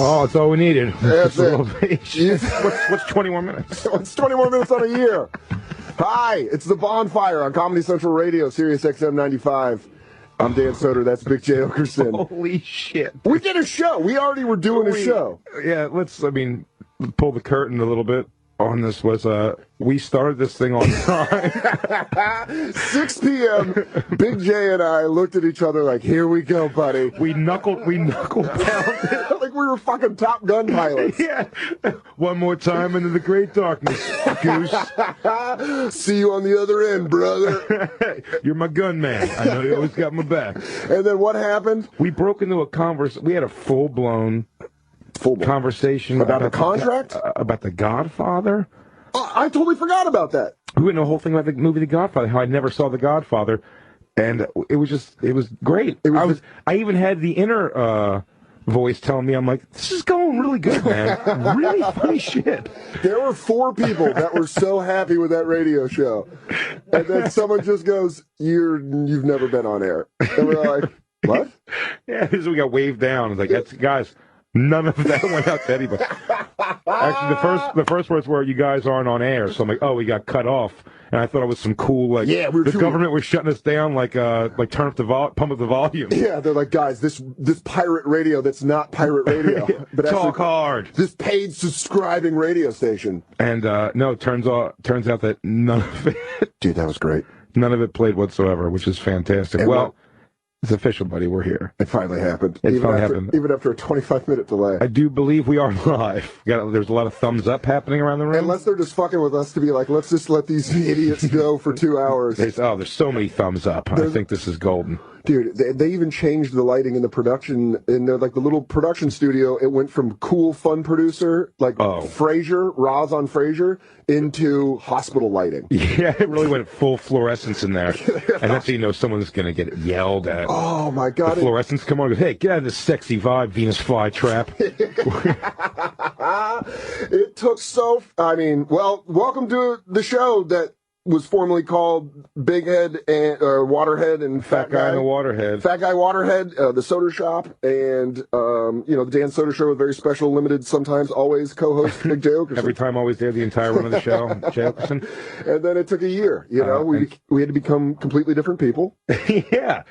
Oh, it's all we needed. That's it. What's 20 more minutes? What's 20 more minutes on a year? Hi, it's the Bonfire on Comedy Central Radio, Sirius XM 95. I'm Dan Soder. That's Big J. Okerson. Holy shit. We did a show. We already were doing a show. Yeah, pull the curtain a little bit on this. We started this thing on time. 6 p.m., Big J and I looked at each other like, here we go, buddy. We knuckled down. Like we were fucking Top Gun pilots. Yeah. One more time into the great darkness, goose. See you on the other end, brother. You're my gun man. I know you always got my back. And then what happened? We broke into a conversation. We had a full-blown conversation about a contract? About The Godfather. Oh, I totally forgot about that. We went the whole thing about the movie The Godfather, how I never saw The Godfather, and it was great. I even had the inner voice telling me, I'm like, this is going really good, man. Really funny shit. There were 4 people that were so happy with that radio show, and then someone just goes, "You've never been on air," and we're like, "What?" Yeah, we got waved down. It's like, that's guys. None of that went out to anybody. Actually, the first words were, "You guys aren't on air." So I'm like, "Oh, we got cut off." And I thought it was some cool, the government was shutting us down, like turn up pump up the volume. Yeah, they're like, guys, this pirate radio that's not pirate radio, but talk hard. This paid subscribing radio station. And no, turns out that none of it. Dude, that was great. None of it played whatsoever, which is fantastic. And it's official, buddy. We're here. It finally happened. Even after a 25-minute delay. I do believe we are live. There's a lot of thumbs up happening around the room. Unless they're just fucking with us to be like, let's just let these idiots go for 2 hours. There's so many thumbs up. I think this is golden. Dude, they even changed the lighting in the production, in the little production studio. It went from cool, fun producer, Frasier, Roz on Frasier, into hospital lighting. Yeah, it really went full fluorescence in there. And that's how you know someone's going to get yelled at. Oh, my God. The fluorescence come on and goes, hey, get out of this sexy vibe, Venus flytrap. It took welcome to the show that was formerly called Big Head and Waterhead and Fat Guy. And Waterhead. Fat Guy Waterhead, the Soder Shop, and the Dan Soder Show with very special, limited, sometimes always co-host Big J. Okerson. Every time, always there, the entire run of the show, J. Okerson. And then it took a year. We had to become completely different people. Yeah,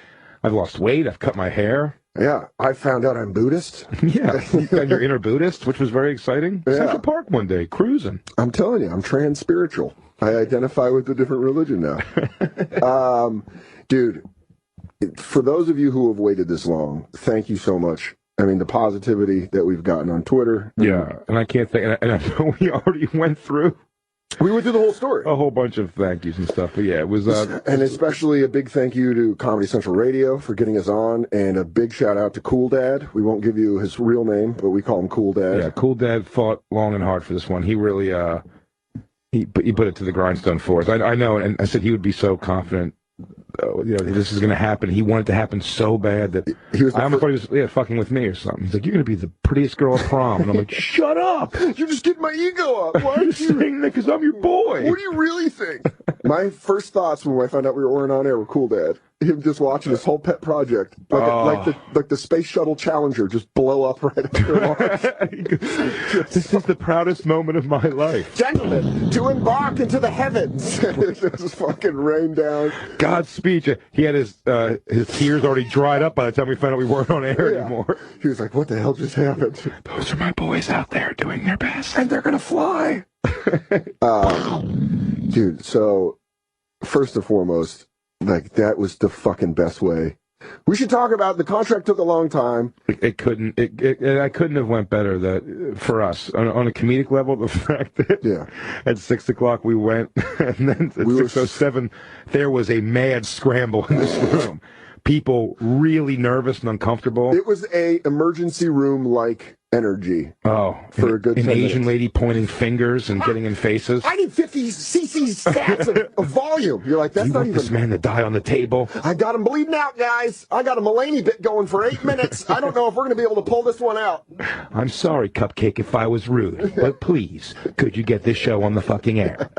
I've lost weight. I've cut my hair. Yeah, I found out I'm Buddhist. Yeah, and you're inner Buddhist, which was very exciting. Yeah. Central Park one day, cruising. I'm telling you, I'm trans-spiritual. I identify with a different religion now. Dude, for those of you who have waited this long, thank you so much. I mean, the positivity that we've gotten on Twitter. Yeah, and I can't think, and I know we already went through. We went through the whole story. A whole bunch of thank yous and stuff. But yeah, it was... and especially a big thank you to Comedy Central Radio for getting us on, and a big shout out to Cool Dad. We won't give you his real name, but we call him Cool Dad. Yeah, Cool Dad fought long and hard for this one. He really... He put it to the grindstone for us. I know, and I said he would be so confident. This is going to happen. He wanted it to happen so bad that I almost thought he was fucking with me or something. He's like, "You're going to be the prettiest girl at prom," and I'm like, "Shut up! You're just getting my ego up. Why aren't you saying that? Because I'm your boy." What do you really think? My first thoughts when I found out we weren't on air were Cool Dad. Him just watching his whole pet project, like the Space Shuttle Challenger, just blow up right after launch. This is the proudest moment of my life, gentlemen, to embark into the heavens. Just fucking rain down. God's speech. He had his tears already dried up by the time we found out we weren't on air anymore. He was like, "What the hell just happened?" Those are my boys out there doing their best, and they're gonna fly. Dude, so first and foremost, that was the fucking best way. We should talk about the contract. Took a long time. I couldn't have went better for us on a comedic level. The fact that at 6 o'clock we went, and then at 6:07 there was a mad scramble in this room. People really nervous and uncomfortable. It was a emergency room like energy. Oh, for a good an 10 Asian minutes. lady pointing fingers and getting in faces. I need 50 cc stats of volume. You're like, that's you not want even. This man to die on the table. I got him bleeding out, guys. I got a Mulaney bit going for 8 minutes. I don't know if we're going to be able to pull this one out. I'm sorry, Cupcake, if I was rude, but please, could you get this show on the fucking air?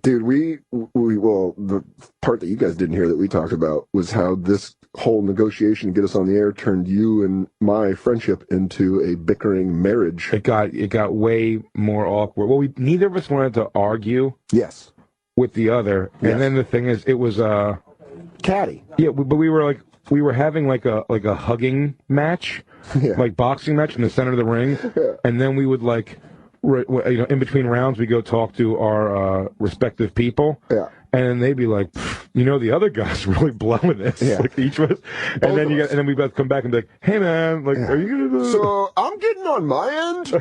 Dude, the part that you guys didn't hear that we talked about was how this whole negotiation to get us on the air turned you and my friendship into a bickering marriage. It got way more awkward. Well, neither of us wanted to argue. Yes. With the other, Yes. and then the thing is, it was catty. Yeah, but we were having like a hugging match, like boxing match in the center of the ring, and then we would in between rounds we go talk to our respective people. Yeah. And then they'd be like, the other guy's really blowing this. Yeah. Like each of us. And then we both come back and be like, hey man, like, are you gonna? So I'm getting on my end.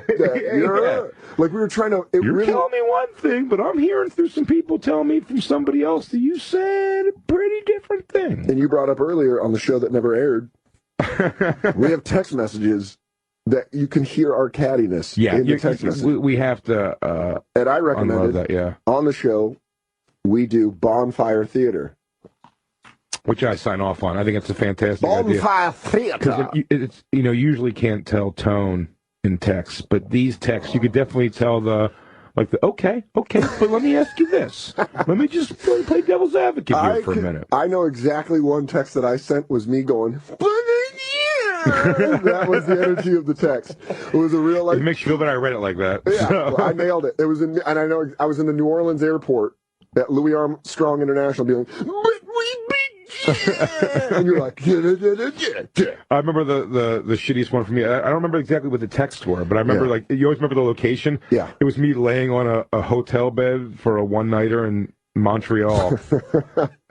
Like we were trying to. You're telling me one thing, but I'm hearing through some people telling me from somebody else that you said a pretty different thing. And you brought up earlier on the show that never aired. We have text messages that you can hear our cattiness. Yeah, in the text message. We have to. And I recommend that. Yeah. On the show. We do Bonfire Theater. Which I sign off on. I think it's a fantastic idea. Bonfire Theater. It's usually can't tell tone in text, but these texts you could definitely tell okay, but let me ask you this. Let me just play devil's advocate here for a minute. I know exactly one text that I sent was me going, that was the energy of the text. It was a real It makes you feel that I read it like that. Yeah, well, I nailed it. It was and I know I was in the New Orleans airport at Louis Armstrong International being like, and you're like, I remember the shittiest one for me. I don't remember exactly what the texts were, but I remember you always remember the location. Yeah. It was me laying on a hotel bed for a one-nighter in Montreal.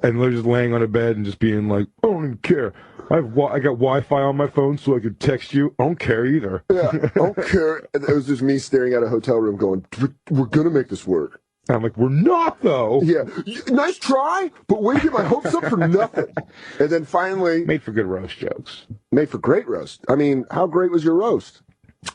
And they're just laying on a bed and just being like, I don't even care. I got Wi-Fi on my phone so I could text you. I don't care either. Yeah, I don't care. It was just me staring at a hotel room going, we're going to make this work. I'm like, we're not, though. Yeah. Nice try, but way to get my hopes up for nothing. And then finally... Made for good roast jokes. Made for great roast. I mean, how great was your roast?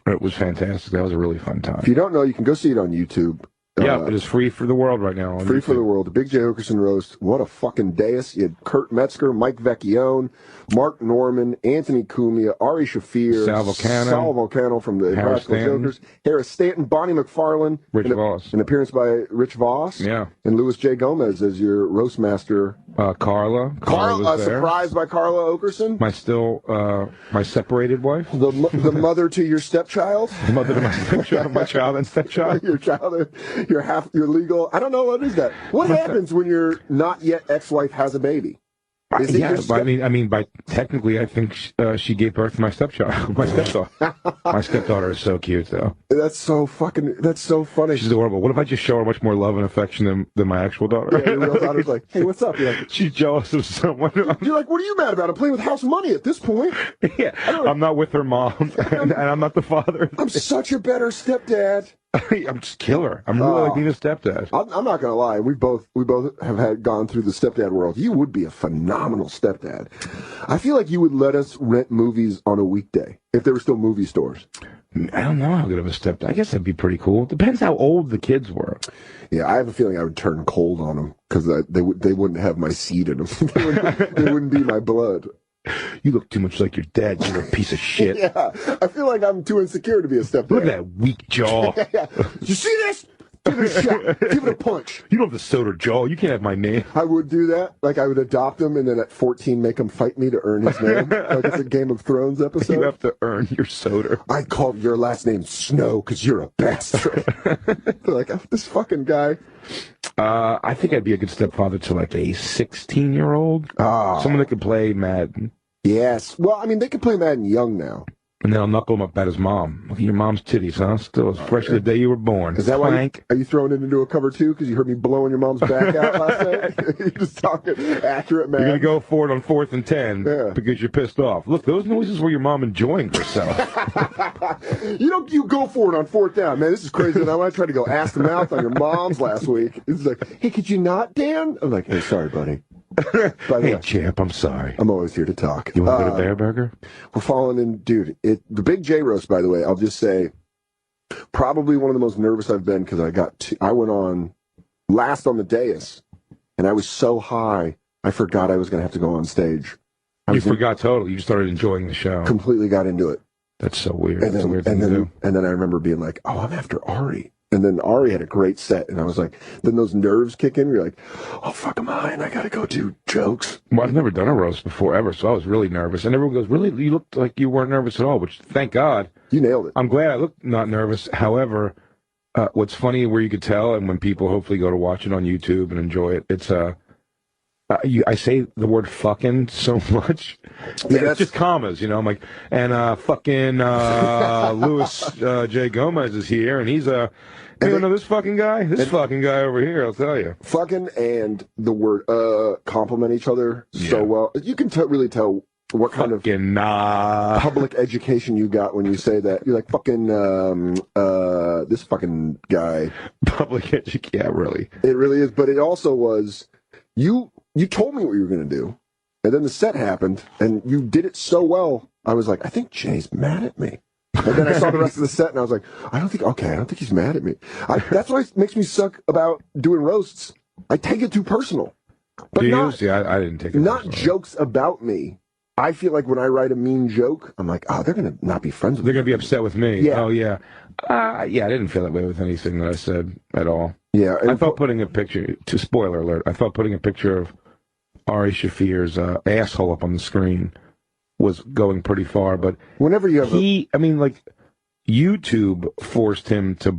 It was fantastic. That was a really fun time. If you don't know, you can go see it on YouTube. Yeah, it is free for the world right now. Free for the world. The Big J. Okerson roast. What a fucking dais. You had Kurt Metzger, Mike Vecchione, Mark Norman, Anthony Cumia, Ari Shafir, Sal Volcano from the Impractical Jokers, Harris Stanton, Bonnie McFarlane, Rich Voss. An appearance by Rich Voss. Yeah. And Louis J. Gomez as your roast master. Carla. Surprised by Carla Okerson. My separated wife. The mother to your stepchild. The mother to my stepchild, my child and stepchild. Your child, your legal. I don't know, what is that? What happens when your not yet ex-wife has a baby? By technically, I think she gave birth to my stepchild, my stepdaughter. My stepdaughter is so cute, though. That's so funny. She's adorable. What if I just show her much more love and affection than my actual daughter? Yeah, your real daughter's like, hey, what's up? You're like, she's jealous of someone. You're like, what are you mad about? I'm playing with house money at this point. Yeah, I'm not with her mom, and I'm not the father. I'm such a better stepdad. I'm just killer. I'm really like being a stepdad. I'm not gonna lie. We both have gone through the stepdad world. You would be a phenomenal stepdad. I feel like you would let us rent movies on a weekday if there were still movie stores. I don't know how good of a stepdad. I guess that'd be pretty cool. Depends how old the kids were. Yeah, I have a feeling I would turn cold on them because they wouldn't have my seed in them. they wouldn't be my blood. You look too much like your dad. You're a piece of shit. Yeah, I feel like I'm too insecure to be a stepdad. Look at that weak jaw. Yeah. You see this? Give it a shot. Give it a punch. You don't have the soda jaw. You can't have my name. I would do that. Like, I would adopt him and then at 14 make him fight me to earn his name. Like it's a Game of Thrones episode. You have to earn your soda. I call your last name Snow because you're a bastard. They're like, oh, this fucking guy. I think I'd be a good stepfather to like a 16-year-old. Someone that could play Madden. Yes. Well, I mean, they could play Madden young now. And then I'll knuckle him up at his mom. Look at your mom's titties, huh? Still as fresh as the day you were born. Is that why? Are you throwing it into a cover two because you heard me blowing your mom's back out last night? You're just talking accurate, man. You're going to go for it on 4th and 10 because you're pissed off. Look, those noises were your mom enjoying herself. You go for it on 4th down. Man, this is crazy. And I tried to go ass to mouth on your mom's last week. It's like, hey, could you not, Dan? I'm like, hey, sorry, buddy. Hey, champ, I'm sorry. I'm always here to talk. You want to go to Bear Burger? We're falling in, dude. The Big J roast, by the way, I'll just say, probably one of the most nervous I've been because I went on last on the dais, and I was so high, I forgot I was going to have to go on stage. You forgot totally. You just started enjoying the show. Completely got into it. That's so weird. And then I remember being like, oh, I'm after Ari. And then Ari had a great set, and I was like, then those nerves kick in. You're like, oh, fuck am I? And I got to go do jokes. Well, I've never done a roast before ever, so I was really nervous. And everyone goes, really? You looked like you weren't nervous at all, which, thank God. You nailed it. I'm glad I looked not nervous. However, what's funny where you could tell, and when people hopefully go to watch it on YouTube and enjoy it, it's I say the word fucking so much. Yeah, it's just commas, I'm like, and fucking Louis J. Gomez is here, and he's you know this fucking guy? This fucking guy over here, I'll tell you. Fucking and the word complement each other so well. You can really tell what kind of public education you got when you say that. You're like, fucking, this fucking guy. Public education, yeah, really. It really is, but it also was, you told me what you were going to do, and then the set happened, and you did it so well, I was like, I think Jay's mad at me. And then I saw the rest of the set, and I was like, I don't think he's mad at me. That's what makes me suck about doing roasts. I take it too personal. But See, I didn't take it not personal. Jokes about me. I feel like when I write a mean joke, I'm like, oh, they're going to not be friends with me. They're going to be upset with me. Yeah. Oh, yeah. I didn't feel that way with anything that I said at all. Yeah. I thought putting a picture, spoiler alert, I thought putting a picture of Ari Shafir's asshole up on the screen was going pretty far, but whenever you have YouTube forced him to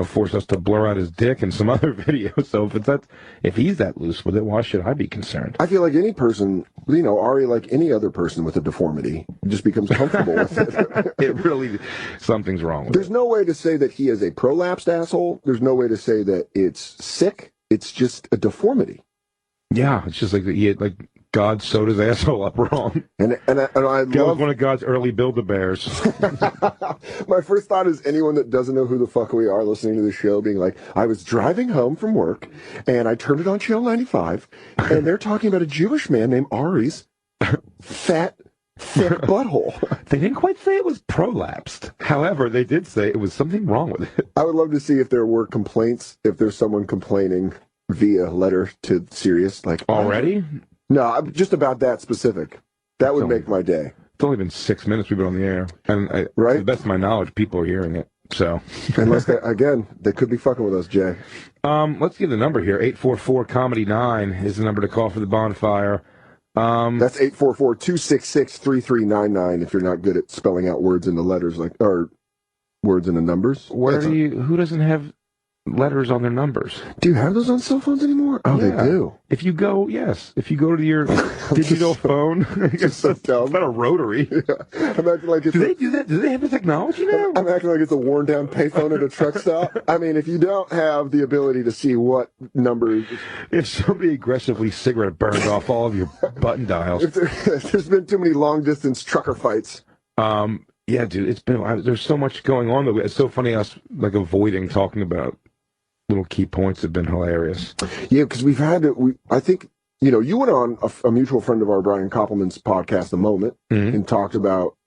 forced us to blur out his dick in some other videos. So if he's that loose with it, why should I be concerned? I feel like any person, Ari, like any other person with a deformity, just becomes comfortable with it. It really, something's wrong with There's it. no way to say that he is a prolapsed asshole. There's no way to say that it's sick. It's just a deformity. Yeah, it's just like he had God sewed his asshole up wrong. And I That love was one of God's early Build-A-Bears. My first thought is anyone that doesn't know who the fuck we are listening to the show being like, I was driving home from work and I turned it on Channel 95 and they're talking about a Jewish man named Ari's fat, thick butthole. They didn't quite say it was prolapsed. However, they did say it was something wrong with it. I would love to see if there were complaints, if there's someone complaining via letter to Sirius. Like Already? No, just about that specific. That would make my day. It's only been 6 minutes we've been on the air. And to the best of my knowledge, people are hearing it. So, unless they could be fucking with us, Jay. Let's give the number here. 844-COMEDY-9 is the number to call for the bonfire. That's 844-266-3399 if you're not good at spelling out words into letters or words into numbers. Who doesn't have letters on their numbers? Do you have those on cell phones anymore? Oh, yeah. They do. If you go to your digital phone, it's not a rotary. Yeah. I'm acting like do they do that? Do they have the technology now? I'm acting like it's a worn down payphone at a truck stop. I mean, if you don't have the ability to see what number, if somebody aggressively cigarette burns off all of your button dials, if there's been too many long distance trucker fights. Yeah, dude, it's been there's so much going on though. It's so funny us avoiding talking about little key points have been hilarious. Yeah, because we've had I think you went on a mutual friend of our, Brian Koppelman's podcast, The Moment, and talked about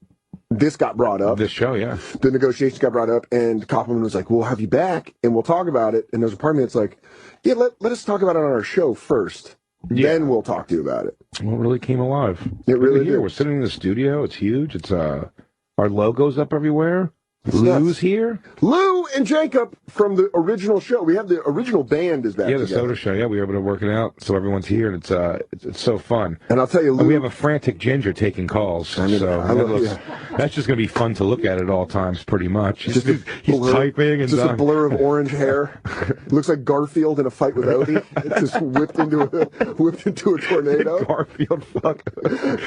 this got brought up. This show, yeah. The negotiations got brought up, and Koppelman was like, "We'll have you back, and we'll talk about it." And there's a part of me that's like, "Yeah, let us talk about it on our show first. Then we'll talk to you about it." Well, it really came alive. It really did. We're sitting in the studio. It's huge. It's our logo's up everywhere. Lou's here. Lou and Jacob from the original show. We have the original band is back. Yeah, the Soda Show. Yeah, we were able to work it out, so everyone's here, and it's so fun. And I'll tell you, Lou, we have a frantic Ginger taking calls, that's just going to be fun to look at all times, pretty much. He's typing and just a blur of orange hair. Looks like Garfield in a fight with Odie. It's just whipped into a tornado. Garfield fuck.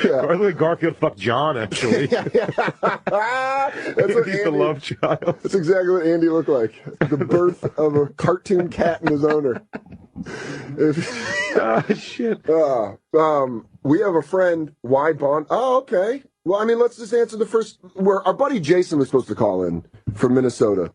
Yeah. I think Garfield fucked John actually. That's what Andy, love child. That's exactly what Andy looked like. The birth of a cartoon cat and his owner. Shit. We have a friend, Wide Bond. Oh, okay. Well, I mean, let's just answer the first. Where our buddy Jason was supposed to call in from Minnesota.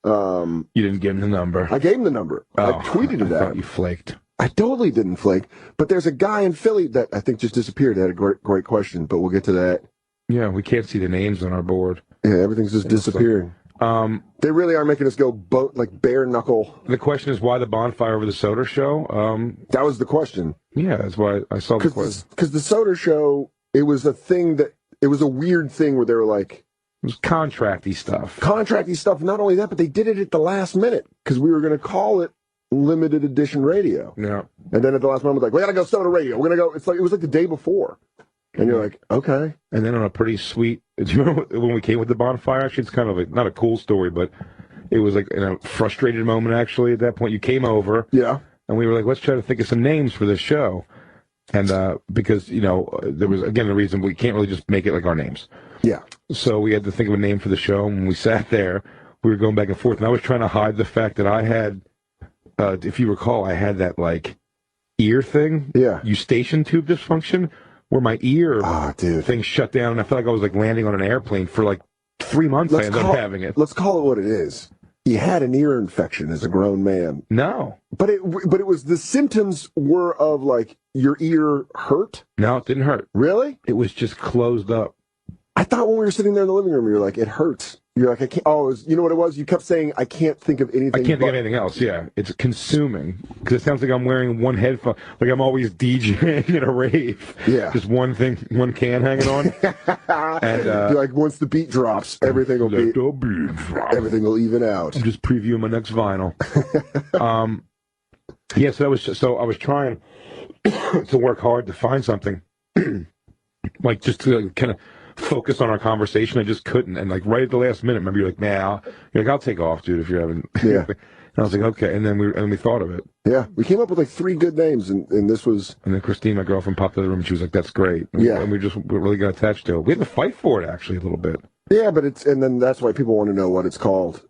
You didn't give him the number. I gave him the number. I tweeted it out. You flaked. I totally didn't flake. But there's a guy in Philly that I think just disappeared. Had a great question, but we'll get to that. Yeah, we can't see the names on our board. Yeah, everything's just disappearing. They really are making us go bare knuckle. The question is why the bonfire over the Soda Show? That was the question. Yeah, that's why I saw the question. Because the Soda Show, it was a weird thing where they were like, was contracty stuff. Contracty stuff. Not only that, but they did it at the last minute because we were going to call it limited edition radio. Yeah. And then at the last moment, like, we got to go sell the radio. We're going to go. It was like the day before. And you're like, okay. And then on a pretty sweet, do you remember when we came with the Bonfire? Actually, it's kind of like, not a cool story, but it was like in a frustrated moment, actually, at that point. You came over. Yeah. And we were like, let's try to think of some names for this show. And because, there was, again, the reason we can't really just make it like our names. Yeah. So we had to think of a name for the show. And when we sat there, we were going back and forth. And I was trying to hide the fact that I had, if you recall, I had that, like, ear thing. Yeah. Eustachian tube dysfunction, where my ear thing shut down. And I felt like I was, like, landing on an airplane for, like, 3 months. I ended up having it. Let's call it what it is. You had an ear infection as a grown man. No. But it was, the symptoms were of, like, your ear hurt? No, it didn't hurt. Really? It was just closed up. I thought when we were sitting there in the living room, you were like, it hurts. You're like, I can't. Oh, you know what it was? You kept saying, I can't think of anything. I can't think of anything else. Yeah, it's consuming because it sounds like I'm wearing one headphone, like I'm always DJing at a rave. Yeah, just one thing, one can hanging on. And you're like, once the beat drops, everything will everything will even out. I'm just previewing my next vinyl. Yeah, so I was trying to work hard to find something, like just to kind of focus on our conversation. I just couldn't, and like right at the last minute, remember you're like, man, I'll take off, dude, if you're having. Yeah. And I was like, okay, and then we thought of it. Yeah, we came up with like 3 good names, and this was. And then Christine, my girlfriend, popped out of the room. And she was like, "That's great." And we really got attached to it. We had to fight for it actually a little bit. Yeah, but and then that's why people want to know what it's called.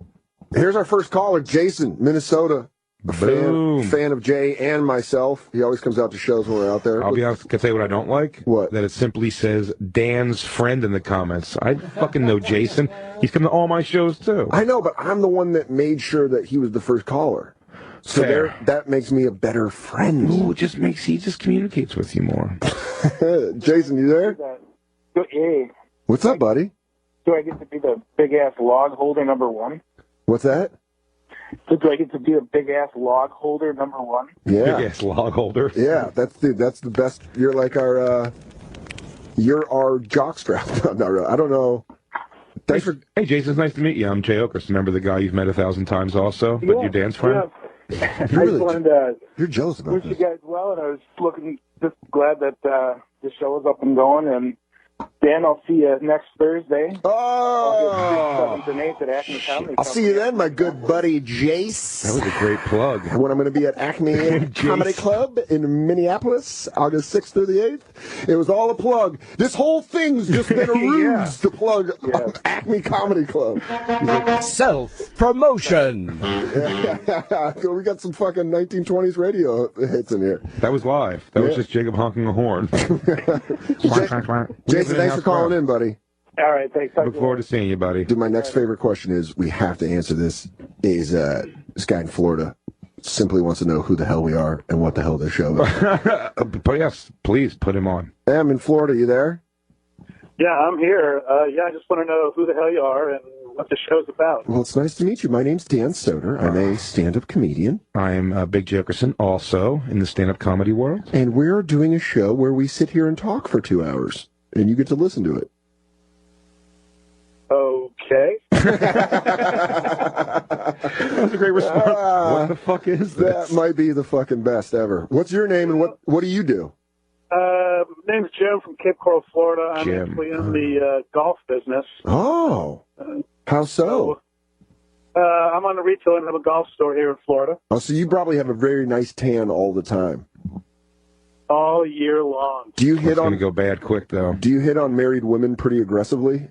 Here's our first caller, Jason, Minnesota. Fan of Jay and myself. He always comes out to shows when we're out there. I'll be honest, can I tell you what I don't like? What? That it simply says Dan's friend in the comments. I fucking know Jason. He's come to all my shows too. I know, but I'm the one that made sure that he was the first caller. So that makes me a better friend. Ooh, he just communicates with you more. Jason, you there? Hey. What's up, buddy? Do I get to be the big-ass log holder number 1? What's that? So do I get to be a big-ass log holder number 1? Yeah. Big-ass log holder. Yeah, that's the best. You're like our jockstrap. No, I don't know. Hey, Jason, it's nice to meet you. I'm Jay Oakerson. Remember the guy you've met 1,000 times also, but you're Dan's friend? Yeah. I just wanted to you're jealous about wish you guys well, and I was just glad that the show is up and going, and Dan, I'll see you next Thursday. Oh! 7th and 8th at Acme Comedy. I'll see you then, my good buddy Jace. That was a great plug. When I'm going to be at Acme Comedy Club in Minneapolis, August 6th through the 8th. It was all a plug. This whole thing's just been a ruse to plug Acme Comedy Club. Self-promotion. So we got some fucking 1920s radio hits in here. That was live. That was just Jacob honking a horn. Jason, thanks for calling in, buddy. All right, thanks. Look forward to seeing you, buddy. Dude, my next favorite question is, we have to answer this, is this guy in Florida simply wants to know who the hell we are and what the hell this show is. But yes, please put him on. I'm in Florida. You there? Yeah, I'm here. I just want to know who the hell you are and what the show's about. Well, it's nice to meet you. My name's Dan Soder. I'm a stand-up comedian. I'm Big Jokerson, also in the stand-up comedy world. And we're doing a show where we sit here and talk for 2 hours, and you get to listen to it. Okay. That's a great response. What the fuck is this? That might be the fucking best ever. What's your name and what do you do? Name's Jim from Cape Coral, Florida. I'm Jim. actually in the golf business. Oh. How so? I'm on the retail end of a golf store here in Florida. Oh, so you probably have a very nice tan all the time. All year long. Do you hit It's on going to go bad quick, though. Do you hit on married women pretty aggressively?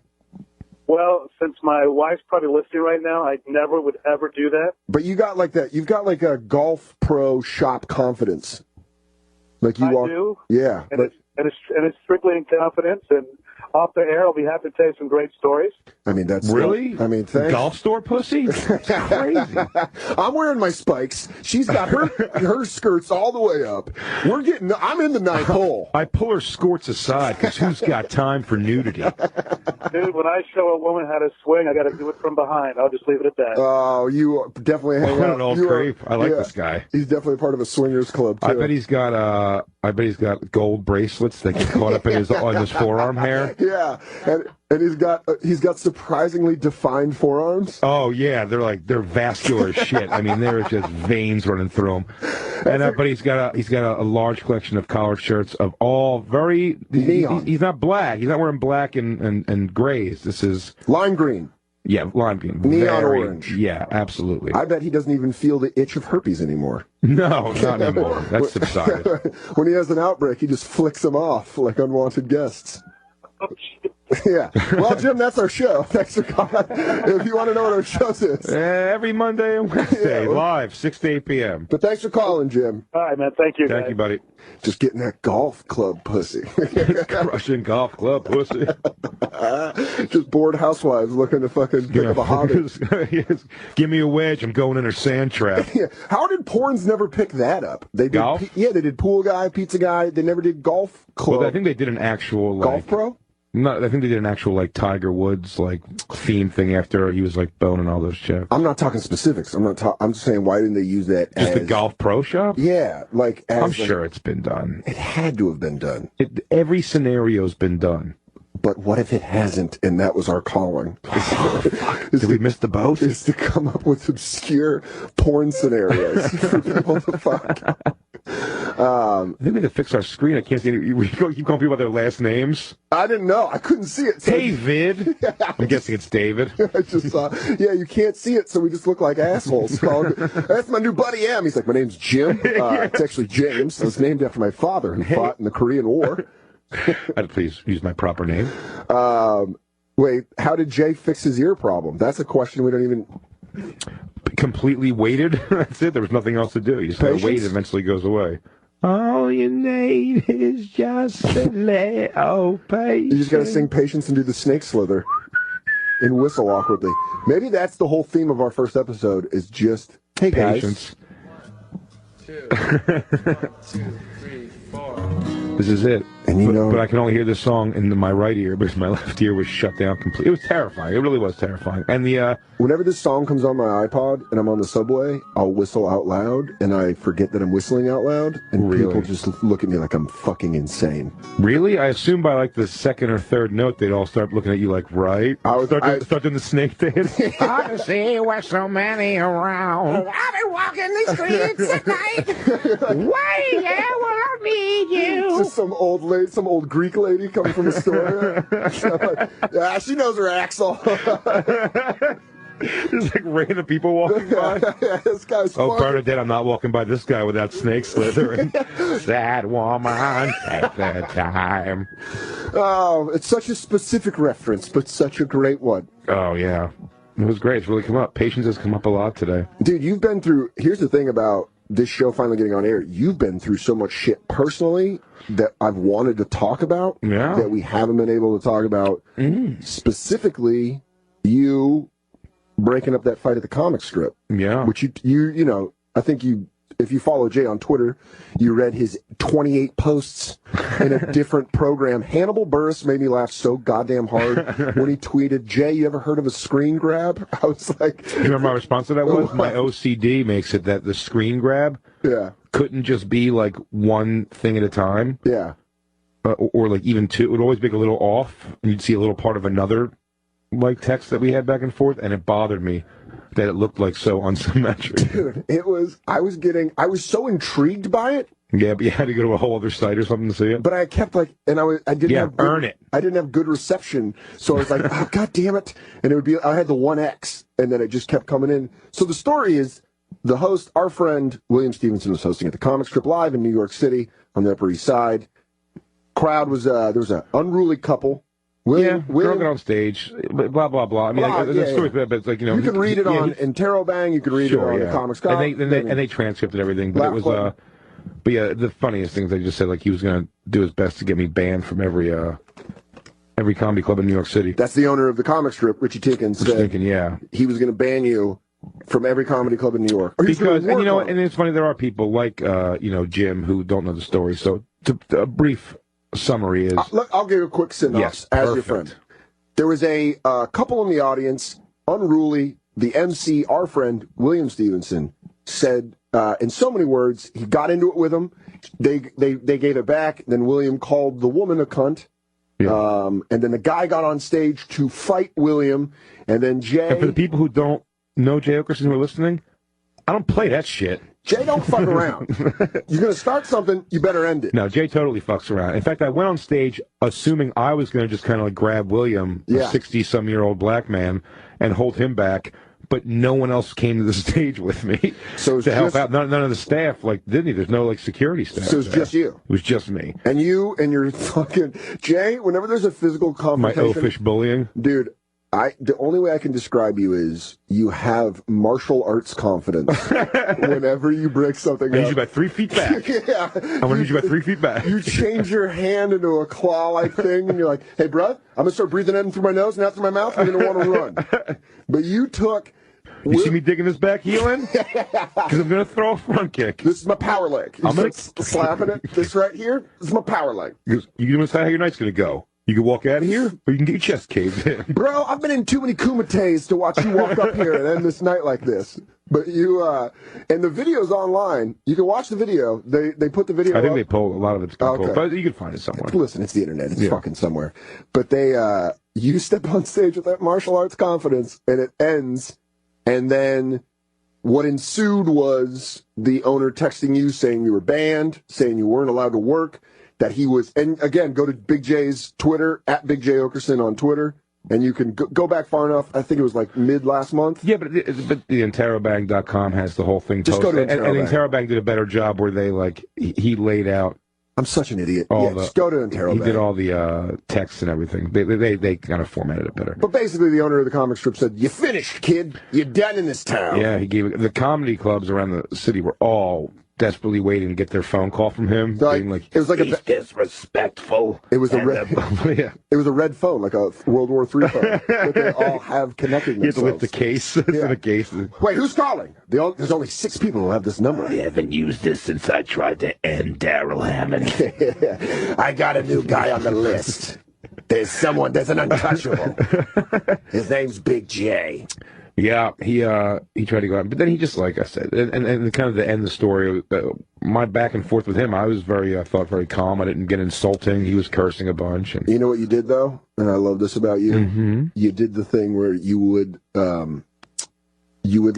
Well, since my wife's probably listening right now, I never would ever do that. But you got like that. You've got like a golf pro shop confidence. Like you I do. Yeah. And it's strictly in confidence. And off the air, I'll be happy to tell you some great stories. I mean, that's really. I mean, thanks. Golf store pussy. That's crazy. I'm wearing my spikes. She's got her skirts all the way up. I'm in the ninth hole. I pull her skirts aside because who's got time for nudity? Dude, when I show a woman how to swing, I got to do it from behind. I'll just leave it at that. Oh, you definitely hang out. What an old creep. I like this guy. He's definitely part of a swingers club too. I bet he's got gold bracelets that get caught up in his forearm hair. Yeah, and he's got surprisingly defined forearms. Oh yeah, they're vascular as shit. I mean, there's just veins running through them. And but he's got a large collection of collared shirts of all very neon. He's not black. He's not wearing black and grays. This is lime green. Yeah, lime green. Neon orange. Yeah, absolutely. I bet he doesn't even feel the itch of herpes anymore. No, not anymore. That's subsided. When he has an outbreak, he just flicks them off like unwanted guests. Yeah. Well, Jim, that's our show. Thanks for calling. If you want to know what our show is. Every Monday and Wednesday, live, 6 to 8 p.m. But thanks for calling, Jim. All right, man. Thank you. Thank you, buddy. Just getting that golf club pussy. Crushing golf club pussy. Just bored housewives looking to fucking pick up a hobby. Give me a wedge. I'm going in her sand trap. Yeah. How did porns never pick that up? They did golf? They did pool guy, pizza guy. They never did golf club. Well, I think they did an actual golf pro. No, I think they did an actual like Tiger Woods like theme thing after he was like boning all those chicks. I'm not talking specifics. I'm just saying why didn't they use that just as the golf pro shop? Yeah, like I'm sure it's been done. It had to have been done. Every scenario's been done. But what if it hasn't, and that was our calling? Did we miss the boat? Is to come up with obscure porn scenarios for people to fuck. I think we need to fix our screen. I can't see any. We keep calling people by their last names. I didn't know. I couldn't see it. So David. I'm guessing it's David. I just saw. Yeah, you can't see it, so we just look like assholes. That's my new buddy M. He's like, my name's Jim. It's actually James. It's named after my father who fought in the Korean War. Please use my proper name. Wait, how did Jay fix his ear problem? That's a question we don't even... Completely waited. That's it. There was nothing else to do. You just gotta wait. Eventually goes away. All you need is just a little patience. You just gotta sing Patience and do the snake slither and whistle awkwardly. Maybe that's the whole theme of our first episode is just, hey guys. Patience. 2, 1, 2, 3, 4. This is it. And but I can only hear this song in my right ear because my left ear was shut down completely. It was terrifying. It really was terrifying. And whenever this song comes on my iPod and I'm on the subway, I'll whistle out loud, and I forget that I'm whistling out loud, and people just look at me like I'm fucking insane. Really? I assume by like the second or third note, they'd all start looking at you like, right? Start doing the snake dance. I can see where's so many around. I've been walking these streets at night. Wait, yeah, well, I need you. Just some old lady, some old Greek lady coming from the store. She knows her Axel. There's like random people walking by. This guy's fucking... Bernadette, I'm not walking by this guy without snake slithering. Sad woman, take the time. Oh, it's such a specific reference, but such a great one. Oh, yeah. It was great. It's really come up. Patience has come up a lot today. Dude, you've been through... Here's the thing about this show finally getting on air. You've been through so much shit personally that I've wanted to talk about that we haven't been able to talk about. Specifically, you breaking up that fight at the comic strip. Yeah. Which you know, I think if you follow Jay on Twitter, you read his 28 posts in a different program. Hannibal Buress made me laugh so goddamn hard when he tweeted, Jay, you ever heard of a screen grab? I was like... You remember my response to that was? My OCD makes it that the screen grab couldn't just be like one thing at a time. Yeah. Or like even two. It would always be a little off, and you'd see a little part of another like text that we had back and forth, and it bothered me that it looked like so unsymmetric. Dude, I was so intrigued by it. Yeah, but you had to go to a whole other site or something to see it. But I kept I didn't earn it. I didn't have good reception, so I was like, oh god damn it! And it would be, I had the 1X, and then it just kept coming in. So the story is, the host, our friend William Stevenson, was hosting at the Comic Strip Live in New York City on the Upper East Side. Crowd was there was an unruly couple. William drunk on stage, blah blah blah. I mean, the story's bad, but it's like, you know, you can read it on Interrobang, you can read it on the Comics. And they transcripted everything, but it was but yeah, the funniest things they just said, like, he was gonna do his best to get me banned from every comedy club in New York City. That's the owner of the Comic Strip, Richie Tinkins. He was gonna ban you from every comedy club in New York. Because, and you know, and it's funny, there are people like Jim who don't know the story. So a brief summary is... I'll give you a quick synopsis as your friend. There was a couple in the audience, unruly. The MC, our friend, William Stevenson, said in so many words, he got into it with them. They gave it back. Then William called the woman a cunt. Yeah. And then the guy got on stage to fight William, and then Jay. And for the people who don't know Jay Okerson who are listening, I don't play that shit. Jay don't fuck around. You're going to start something, you better end it. No, Jay totally fucks around. In fact, I went on stage assuming I was going to just kind of like grab William, a 60-some-year-old black man, and hold him back, but no one else came to the stage with me to help out. None of the staff, didn't he? There's no, security staff. So it's just you. It was just me. And you and your fucking... Jay, whenever there's a physical confrontation... My oafish bullying? Dude, the only way I can describe you is you have martial arts confidence whenever you break something I need you about 3 feet back. Yeah. I'm going to need you about 3 feet back. You change your hand into a claw-like thing, and you're like, hey, bruh, I'm going to start breathing in through my nose and out through my mouth. You're going to want to run. But you took... You see me digging this back heel in? Because I'm going to throw a front kick. This is my power leg. I'm going to slapping it. This right here, this is my power leg. You can decide how your night's going to go. You can walk out of here, or you can get your chest caved in. Bro, I've been in too many kumites to watch you walk up here and end this night like this. But you, and the video's online. You can watch the video. They put the video I think up. they pull a lot of it's pulled, but you can find it somewhere. Listen, it's the internet. It's fucking somewhere. But you step on stage with that martial arts confidence, and it ends, and then what ensued was the owner texting you saying you were banned, saying you weren't allowed to work, that he was, and again, go to Big J's Twitter, at Big J Okerson on Twitter, and you can go back far enough. I think it was like mid last month. Yeah, but the interrobang.com has the whole thing just posted. Go to and Interrobang did a better job where they, he laid out. I'm such an idiot. Just go to Interrobang. He did all the text and everything. They kind of formatted it better. But basically, the owner of the comic strip said, "You finished, kid. You're done in this town." Yeah, he gave the comedy clubs around the city were all desperately waiting to get their phone call from him. Being like, it was like he's disrespectful. It was a red. It was a red phone, like a World War III phone that they all have connected themselves. You have to lift the case. It's in a case. Wait, who's calling? There's only 6 people who have this number. I haven't used this since I tried to end Daryl Hammond. I got a new guy on the list. There's an untouchable. His name's Big J. Yeah, he tried to go out, but then he just, like I said, and kind of to end the story, my back and forth with him, I was I thought very calm. I didn't get insulting. He was cursing a bunch. And you know what you did though, and I love this about you. Mm-hmm. You did the thing where you would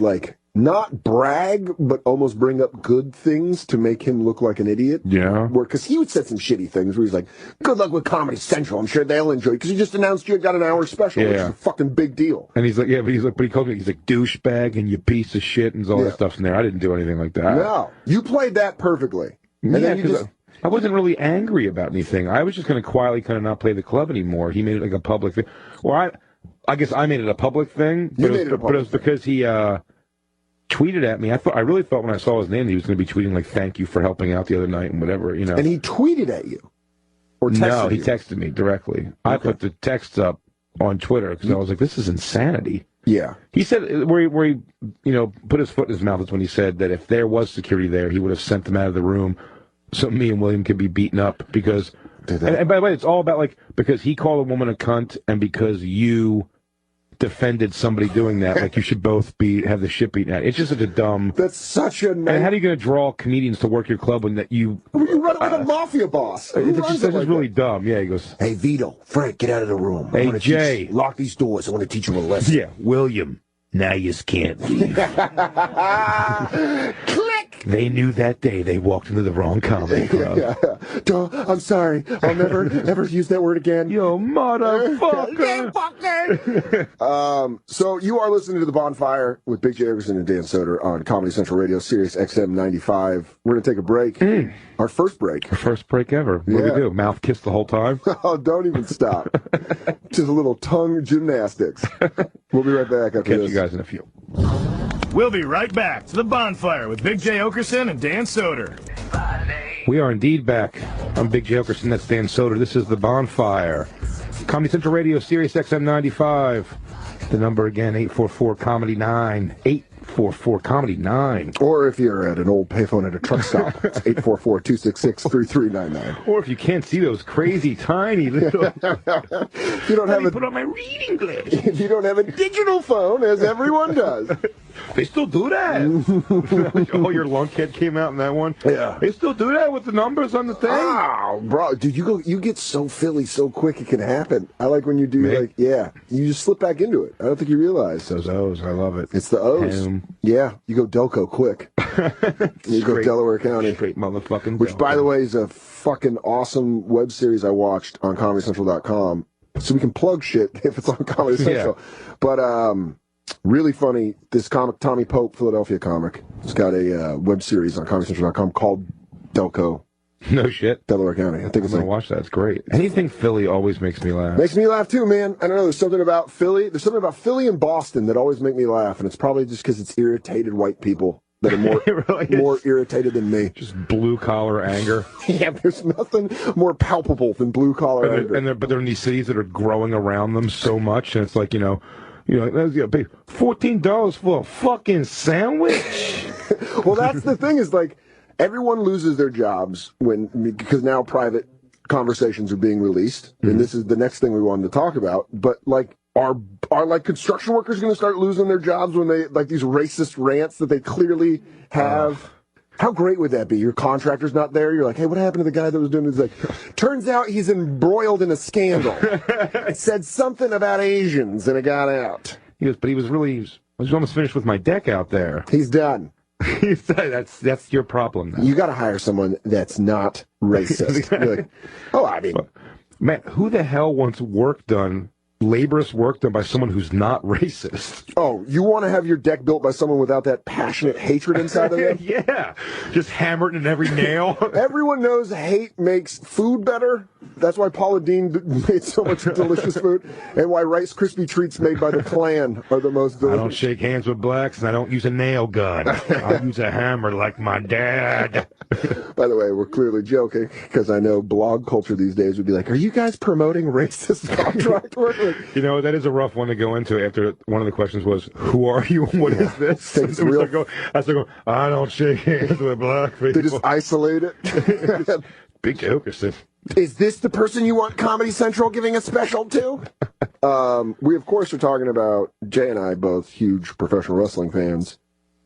like not brag, but almost bring up good things to make him look like an idiot. Yeah. Because he would say some shitty things where he's like, good luck with Comedy Central. I'm sure they'll enjoy it. Because he just announced you got an hour special, which is a fucking big deal. And he's like, but he called me, he's like, douchebag and you piece of shit and all that stuff's in there. I didn't do anything like that. No. You played that perfectly. And then you I wasn't really angry about anything. I was just going to quietly kind of not play the club anymore. He made it like a public thing. Or I guess I made it a public thing. But it was because he, tweeted at me. I really thought when I saw his name that he was going to be tweeting like "thank you for helping out the other night" and whatever, you know. And he tweeted at you, or texted no, he you? Texted me directly. Okay. I put the texts up on Twitter because I was like, "This is insanity." Yeah. He said where he put his foot in his mouth is when he said that if there was security there, he would have sent them out of the room so me and William could be beaten up because. And by the way, it's all about because he called a woman a cunt and because you defended somebody doing that, like you should both have the shit beaten out. It's just such a dumb. That's such a. And how are you going to draw comedians to work your club when that you? You run it like a mafia boss. It's just really dumb. Yeah, he goes. Hey Vito, Frank, get out of the room. Hey Jay, lock these doors. I want to teach you a lesson. Yeah, William. Now you can't leave. Click! They knew that day they walked into the wrong comedy club. I'm sorry. I'll never, ever use that word again. You motherfucker! So you are listening to The Bonfire with Big J Okerson and Dan Soder on Comedy Central Radio, Sirius XM 95. We're going to take a break. Our first break. Our first break ever. What do we do? Mouth kiss the whole time? Oh, don't even stop. Just a little tongue gymnastics. We'll be right back after Catch this. you guys in a few. We'll be right back to The Bonfire with Big J Okerson and Dan Soder. We are indeed back. I'm Big J Okerson. That's Dan Soder. This is The Bonfire. Comedy Central Radio, Sirius XM 95. The number again, 844-COMEDY-9. 844-COMEDY-9. Or if you're at an old payphone at a truck stop, it's 844-266-3399. Or if you can't see those crazy tiny little... If you don't have put on my reading glasses. If you don't have a digital phone, as everyone does. They still do that. Oh, your lung kid came out in that one. Yeah. They still do that with the numbers on the thing. Wow, bro, dude, you get so Philly so quick it can happen. I like when you do you just slip back into it. I don't think you realize. Those O's, I love it. It's the O's. Yeah, you go Delco quick. You go Delaware County. Straight motherfucking Which, Delco. by the way, is a fucking awesome web series I watched on ComedyCentral.com. So we can plug shit if it's on Comedy Central. Yeah. But really funny, this comic, Tommy Pope, Philadelphia comic, has got a web series on ComedyCentral.com called Delco. No shit. Delaware County. I think I'm going to watch that. It's great. Anything Philly always makes me laugh. Makes me laugh too, man. I don't know. There's something about Philly. There's something about Philly and Boston that always make me laugh. And it's probably just because it's irritated white people that are more, really more irritated than me. Just blue-collar anger. Yeah, there's nothing more palpable than blue-collar anger. But they're in these cities that are growing around them so much. And it's like, you know, pay $14 for a fucking sandwich. Well, that's the thing is, like, everyone loses their jobs because now private conversations are being released, and this is the next thing we wanted to talk about. But like, are like construction workers going to start losing their jobs when they like these racist rants that they clearly have? How great would that be? Your contractor's not there. You're like, hey, what happened to the guy that was doing this? Like, turns out he's embroiled in a scandal. Said something about Asians, and it got out. He was almost finished with my deck out there. He's done. That's your problem now. You got to hire someone that's not racist. You're like, oh, I mean, man, who the hell wants laborious work done by someone who's not racist? Oh, you want to have your deck built by someone without that passionate hatred inside of them? Yeah, just hammered in every nail. Everyone knows hate makes food better. That's why Paula Deen made so much delicious food, and why Rice Krispie treats made by the Klan are the most delicious. I don't shake hands with blacks, and I don't use a nail gun. I use a hammer like my dad. By the way, we're clearly joking, because I know blog culture these days would be like, are you guys promoting racist contract work? You know, that is a rough one to go into after one of the questions was, who are you and what is this? I started going, I don't shake hands with black people. They just isolate it. Big Okerson. Is this the person you want Comedy Central giving a special to? We, of course, are talking about, Jay and I, both huge professional wrestling fans.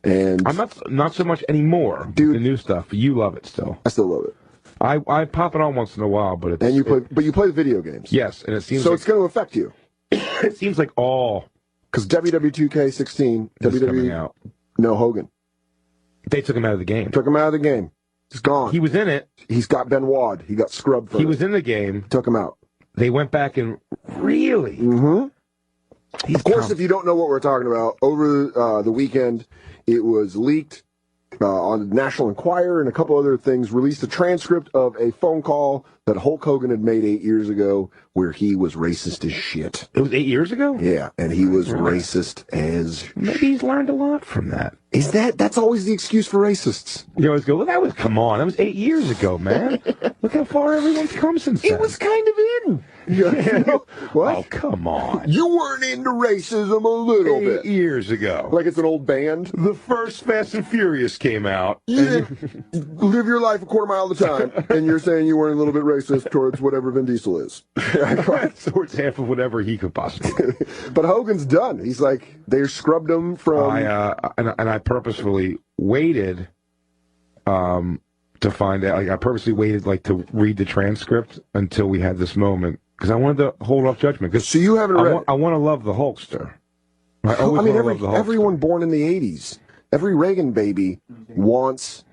And I'm not so much anymore. Dude, the new stuff. You love it still. I still love it. I pop it on once in a while, but you play the video games. Yes, and it seems so it's going to affect you. It seems like all because WWE2K16, WWE no Hogan. They took him out of the game. Took him out of the game. He's gone. He was in it. He's got Ben Wad. He got scrubbed for He was in the game. Took him out. They went back and really. Mm-hmm. Of course, if you don't know what we're talking about, over the weekend, it was leaked on the National Enquirer and a couple other things, released a transcript of a phone call that Hulk Hogan had made 8 years ago where he was racist as shit. It was 8 years ago? Yeah, and he was racist as Maybe he's learned a lot from that. That's always the excuse for racists. You always go, well, come on, that was 8 years ago, man. Look how far everyone's come since then. It was kind of in. You know, what? Oh, come on. You weren't into racism a little bit. 8 years ago. Like it's an old band? The first Fast and Furious came out. You live your life a quarter mile at a time, and you're saying you weren't a little bit racist towards whatever Vin Diesel is. Towards half of whatever he could possibly be. But Hogan's done. He's like, they scrubbed him from... I purposefully waited to find out. Like, I purposely waited to read the transcript until we had this moment. Because I wanted to hold off judgment. So you haven't read... I want to love the Hulkster. Everyone born in the 80s, every Reagan baby wants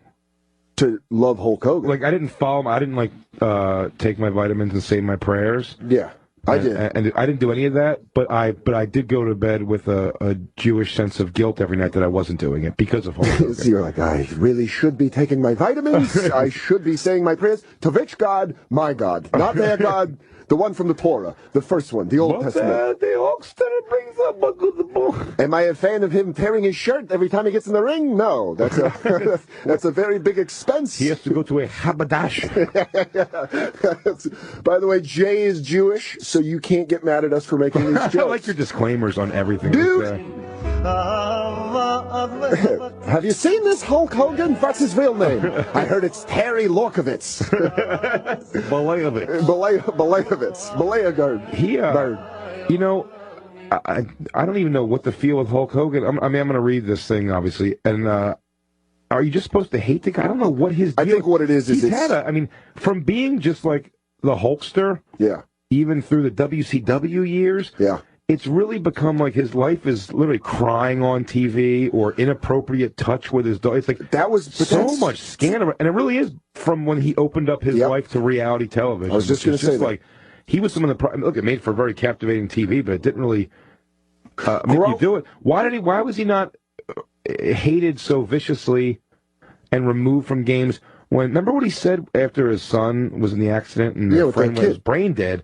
to love Hulk Hogan. Like, I didn't follow him. I didn't take my vitamins and say my prayers. Yeah, I did. And I didn't do any of that, but I did go to bed with a Jewish sense of guilt every night that I wasn't doing it because of Hulk Hogan. So you're like, I really should be taking my vitamins. I should be saying my prayers. To which God? My God. Not their God. The one from the Torah, the first one, the Old Testament. The Hulkster brings up a good book. Am I a fan of him tearing his shirt every time he gets in the ring? No, that's a very big expense. He has to go to a haberdasher. By the way, Jay is Jewish, so you can't get mad at us for making these jokes. I like your disclaimers on everything. Dude! Have you seen this Hulk Hogan? What's his real name? I heard it's Terry Lorkovitz. Belayovitz. Belayovitz. Belayagard. You know, I don't even know what to feel with Hulk Hogan. I mean, I'm going to read this thing, obviously. And are you just supposed to hate the guy? I don't know what his deal I think what it is he's had I mean, from being just like the Hulkster, yeah, even through the WCW years, yeah, it's really become like his life is literally crying on TV or inappropriate touch with his dog. It's like that was so much scandal, and it really is from when he opened up his life to reality television. I was just going to say that. Like he was some of the look. It made for very captivating TV, but it didn't really make you do it. Why was he not hated so viciously and removed from games? Remember what he said after his son was in the accident and the friend was brain dead?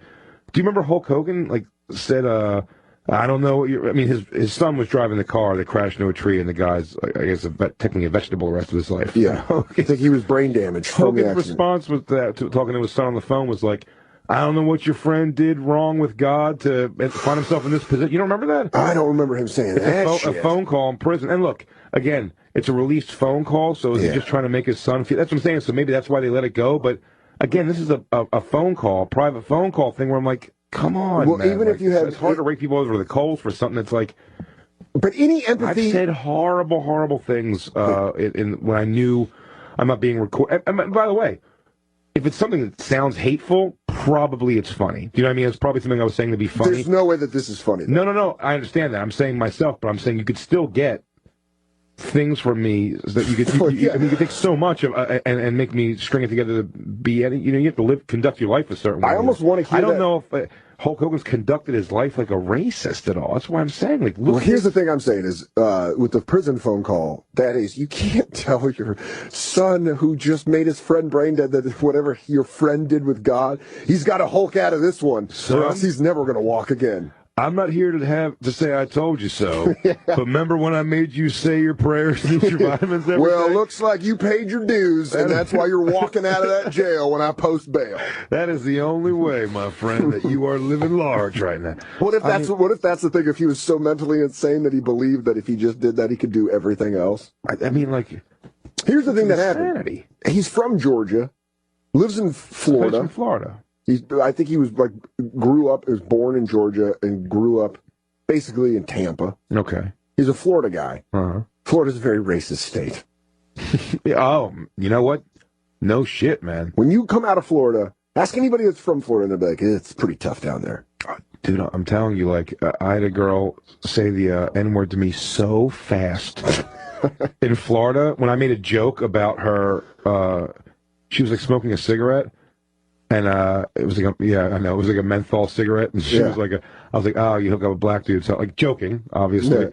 Do you remember Hulk Hogan said, I don't know. I mean, his son was driving the car that crashed into a tree, and the guy's, I guess, technically a vegetable the rest of his life. Yeah, I think he was brain damaged. Hogan's response was that, talking to his son on the phone, was like, I don't know what your friend did wrong with God to find himself in this position. You don't remember that? I don't remember him saying that. A phone call in prison. And look, again, it's a released phone call, so is he just trying to make his son feel... That's what I'm saying, so maybe that's why they let it go. But, again, this is a phone call, a private phone call thing where I'm like, come on, well, man. Even if you have... It's hard to rake people over the coals for something that's like... But any empathy... I've said horrible, horrible things when I knew I'm not being recorded. And by the way, if it's something that sounds hateful, probably it's funny. Do you know what I mean? It's probably something I was saying to be funny. There's no way that this is funny. Though. No. I understand that. I'm saying myself, but I'm saying you could still get things from me that you could. I mean, you could take so much of and make me string it together to be any. You know, you have to conduct your life a certain way. I almost want to hear. I don't know if Hulk Hogan's conducted his life like a racist at all. That's why I'm saying. Like, look. Well, here's the thing I'm saying is with the prison phone call. That is, you can't tell your son who just made his friend brain dead that whatever your friend did with God, he's got to Hulk out of this one, or else he's never going to walk again. I'm not here to say I told you so. But remember when I made you say your prayers and eat your vitamins every Well, day? looks like you paid your dues, and that's why you're walking out of that jail when I post bail. That is the only way, my friend, that you are living large right now. What if that's the thing? If he was so mentally insane that he believed that if he just did that, he could do everything else? I mean, like, here's the thing that happened. Insanity. He's from Georgia, lives in Florida. He's from Florida. I think he was was born in Georgia and grew up basically in Tampa. Okay. He's a Florida guy. Uh-huh. Florida's a very racist state. Oh, you know what? No shit, man. When you come out of Florida, ask anybody that's from Florida, and they'll be like, it's pretty tough down there. Dude, I'm telling you, like, I had a girl say the N-word to me so fast in Florida when I made a joke about her. She was, like, smoking a cigarette. And it was like it was like a menthol cigarette, and she was like, I was like, oh, you hook up a black dude, so like joking, obviously. Yeah.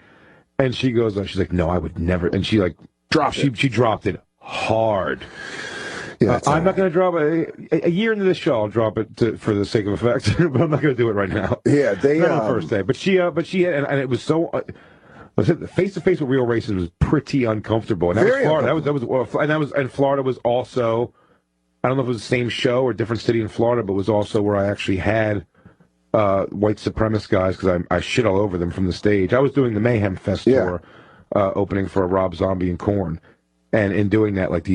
And she goes, she's like, no, I would never, and she like dropped, she dropped it hard. Yeah, I'm not going to drop it. A year into the show, I'll drop it for the sake of effect, but I'm not going to do it right now. Yeah, they not on the first day, but she had, and it was so. Face to face with real racism was pretty uncomfortable, and that was Florida. And Florida was also. I don't know if it was the same show or a different city in Florida, but it was also where I actually had white supremacist guys because I shit all over them from the stage. I was doing the Mayhem Fest tour, opening for Rob Zombie and Korn, and in doing that, like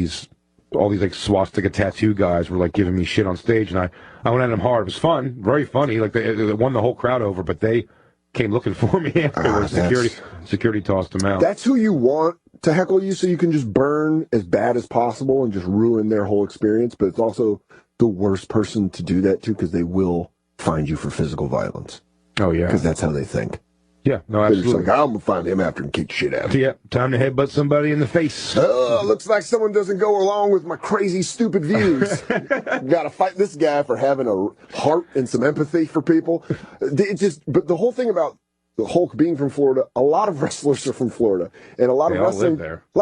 all these like swastika tattoo guys were like giving me shit on stage, and I went at them hard. It was fun, very funny. Like they won the whole crowd over, but they came looking for me afterwards. Security tossed them out. That's who you want to heckle you, so you can just burn as bad as possible and just ruin their whole experience. But it's also the worst person to do that to because they will find you for physical violence. Oh yeah, because that's how they think. Yeah, no, absolutely. They're just like, I'm gonna find him after and kick shit out. Yeah, time to headbutt somebody in the face. Oh, looks like someone doesn't go along with my crazy, stupid views. Got to fight this guy for having a heart and some empathy for people. But the whole thing about the Hulk being from Florida, a lot of wrestlers are from Florida, and a lot of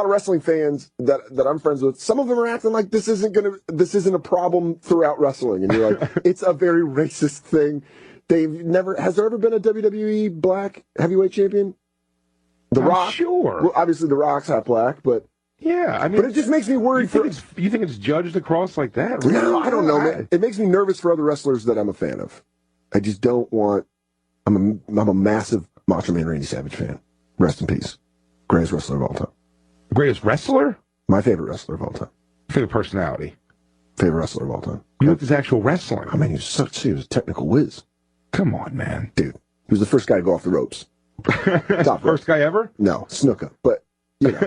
wrestling fans that I'm friends with. Some of them are acting like this isn't a problem throughout wrestling, and you're like, it's a very racist thing. Has there ever been a WWE black heavyweight champion? The Rock, sure. Well, obviously The Rock's half black, but yeah, I mean, but it just makes me worried. You think it's judged across like that? Really? No, I don't know, man. It makes me nervous for other wrestlers that I'm a fan of. I just don't want. I'm a massive Macho Man Randy Savage fan. Rest in peace. Greatest wrestler of all time. Greatest wrestler? My favorite wrestler of all time. Favorite personality? Favorite wrestler of all time. You looked at his actual wrestling. I mean, he was a technical whiz. Come on, man. Dude, He was the first guy to go off the ropes. Top First guy ever? No, Snuka. But, you know.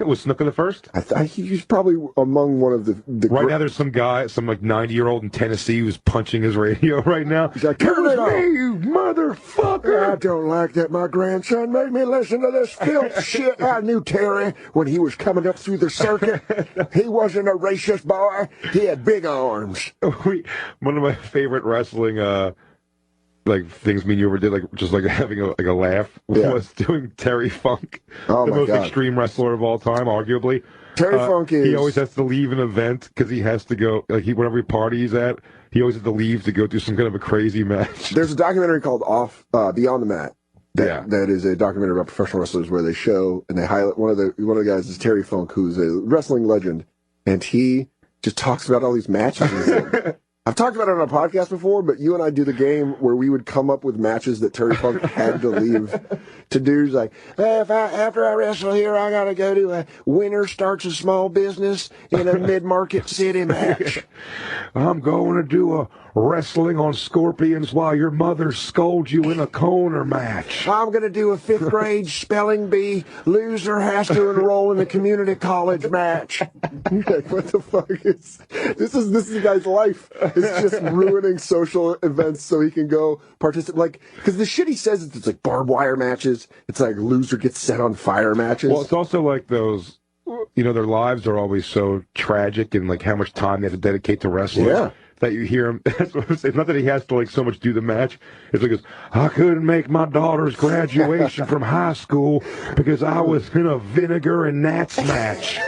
Was Snuka the first? He was probably among one of the right now, there's some guy, some like 90-year-old in Tennessee who's punching his radio right now. He's like, "Turn it off, you motherfucker!" I don't like that my grandson made me listen to this filth shit. I knew Terry when he was coming up through the circuit. He wasn't a racist boy. He had big arms. One of my favorite wrestling like things me and you ever did, like just like having a laugh, was doing Terry Funk, the most God. extreme wrestler of all time, arguably. Terry Funk is... He always has to leave an event because he has to go, like whenever party he's at, he always has to leave to go do some kind of a crazy match. There's a documentary called Beyond the Mat. That is a documentary about professional wrestlers where they show and they highlight one of the guys is Terry Funk, who's a wrestling legend, and he just talks about all these matches. I've talked about it on a podcast before, but you and I did a game where we would come up with matches that Terry Funk had to leave to do. He's like, after I wrestle here, I got to go to a winner starts a small business in a mid-market city match. I'm going to do a wrestling on scorpions while your mother scolds you in a corner match. I'm going to do a 5th grade spelling bee. Loser has to enroll in the community college match. Like, what the fuck is this? Is the guy's life? It's just ruining social events so he can go participate. Like, because the shit he says is it's like barbed wire matches. It's like loser gets set on fire matches. Well, it's also like those, you know, their lives are always so tragic and like how much time they have to dedicate to wrestling. Yeah. That you hear him. That's what I'm saying. Not that he has to like so much do the match. It's like, I couldn't make my daughter's graduation from high school because I was in a vinegar and gnats match.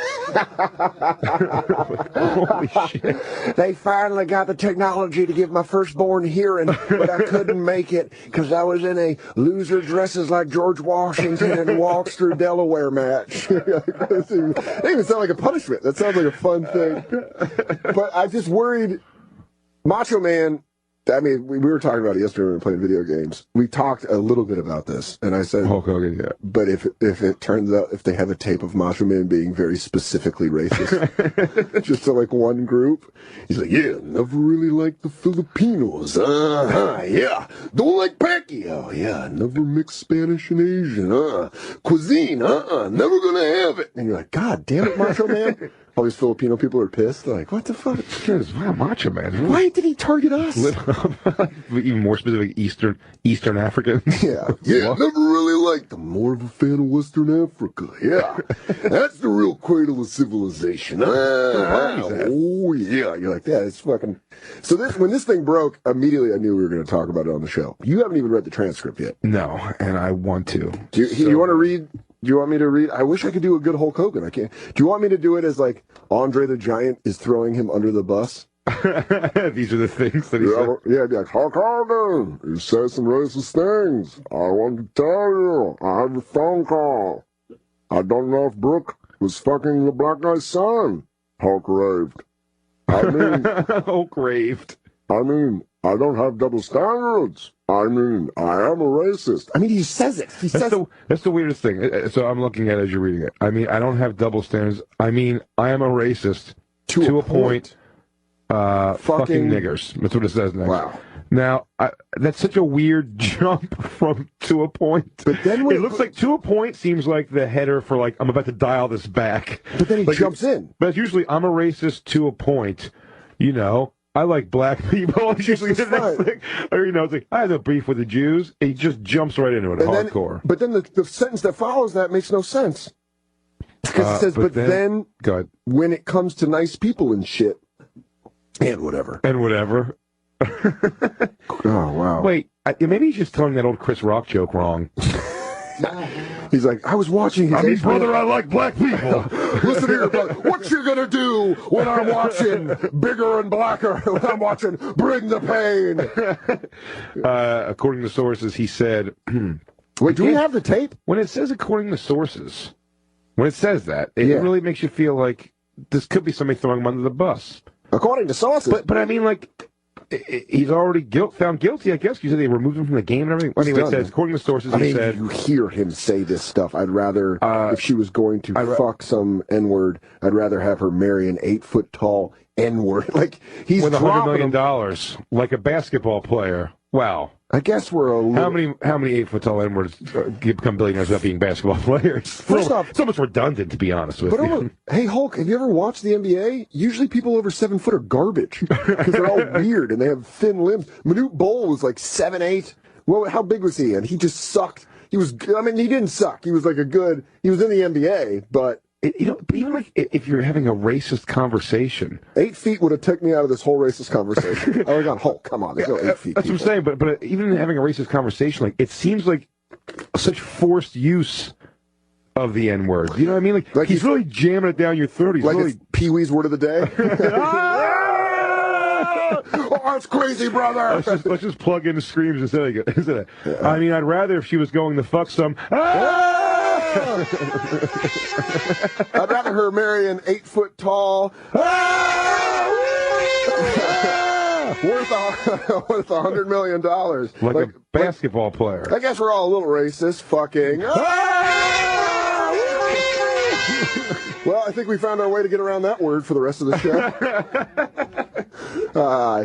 Holy shit. They finally got the technology to give my firstborn hearing, but I couldn't make it because I was in a loser dresses like George Washington and walks through Delaware match. That doesn't even sound like a punishment. That sounds like a fun thing. But I'm just worried. Macho Man, I mean, we were talking about it yesterday when we were playing video games. We talked a little bit about this, and I said, Hulk Hogan, yeah. But if it turns out, if they have a tape of Macho Man being very specifically racist, just to like one group, he's like, yeah, never really liked the Filipinos. Yeah. Don't like Pacquiao. Yeah, never mix Spanish and Asian. Cuisine. Never gonna have it. And you're like, God damn it, Macho Man. All these Filipino people are pissed. They're like, what the fuck? Wow, Macho Man. Why did he target us? Even more specific, Eastern African. Yeah, never really liked them. More of a fan of Western Africa. Yeah, that's the real cradle of civilization. Oh, yeah. You're like, yeah, it's fucking... So when this thing broke, immediately I knew we were going to talk about it on the show. You haven't even read the transcript yet. No, and I want to. Do you want to read... Do you want me to read? I wish I could do a good Hulk Hogan. I can't. Do you want me to do it as like Andre the Giant is throwing him under the bus? These are the things that he said. Yeah, I'd be like, Hulk Hogan, you said some racist things. I want to tell you, I have a phone call. I don't know if Brooke was fucking the black guy's son. Hulk raved. Hulk raved. I don't have double standards. I am a racist. He says it. That's the weirdest thing. So I'm looking at it as you're reading it. I don't have double standards. I am a racist to a point. Fucking niggers. That's what it says next. Wow. Now, that's such a weird jump from to a point. But then it looks like to a point seems like the header for like, I'm about to dial this back. But then he jumps in. But it's usually, I'm a racist to a point, you know. I like black people. It's usually the next thing. Or, you know, it's like, I have no beef with the Jews. And he just jumps right into it, hardcore. But then the sentence that follows that makes no sense. Because it says, but then when it comes to nice people and shit, and whatever. Oh, wow. Wait, maybe he's just telling that old Chris Rock joke wrong. He's like, I was watching his... brother, I like black people. Listen here, brother. What you gonna do when I'm watching Bigger and Blacker? When I'm watching Bring the Pain? According to sources, he said... Wait, do we have the tape? When it says according to sources, when it says that, it really makes you feel like this could be somebody throwing him under the bus. According to sources. But I mean, like... He's already found guilty, I guess. You said they removed him from the game and everything. Anyway, it says, according to sources, he said... you hear him say this stuff. I'd rather, if she was going to fuck some N-word, I'd rather have her marry an 8-foot-tall N-word. Like, he's with $100 million, like a basketball player. Well, I guess we're a little... how many 8 foot tall N-words become billionaires without being basketball players? First off, it's almost redundant, to be honest with you. Hey, Hulk, have you ever watched the NBA? Usually people over 7 foot are garbage because they're all weird and they have thin limbs. Manute Bol was like 7'8". Well, how big was he? And he just sucked. He didn't suck. He was like he was in the NBA, but... even like if you're having a racist conversation, 8 feet would have taken me out of this whole racist conversation. Oh my God, Hulk, come on, there's no 8 feet. That's what I'm saying. But even having a racist conversation, like it seems like such forced use of the N word. You know what I mean? Like he's really jamming it down your throat. He's like really... it's Pee Wee's word of the day. Oh, that's crazy, brother. Let's just plug in the screams instead of it. Yeah. I mean, I'd rather if she was going to fuck some. I'd rather her marry an 8 foot tall, worth $100 million, like a basketball player. I guess we're all a little racist. Fucking. Well, I think we found our way to get around that word for the rest of the show.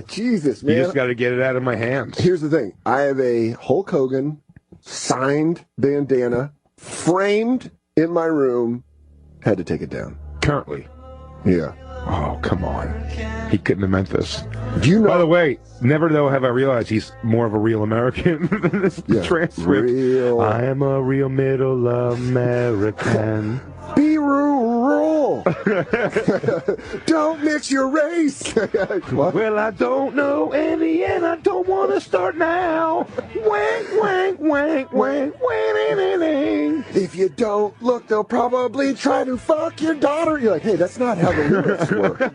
Jesus, man. You just got to get it out of my hands. Here's the thing. I have a Hulk Hogan signed bandana framed in my room. Had to take it down. Currently. Yeah. Oh, come on. He couldn't have meant this. Do you know? By the way, never though have I realized he's more of a real American than this transcript. Real. I am a real middle American. Be rural. Don't mix your race. Well, I don't know any, and I don't want to start now. Wank, wank, wank, wank, wank. If you don't look, they'll probably try to fuck your daughter. You're like, hey, that's not how the lyrics work.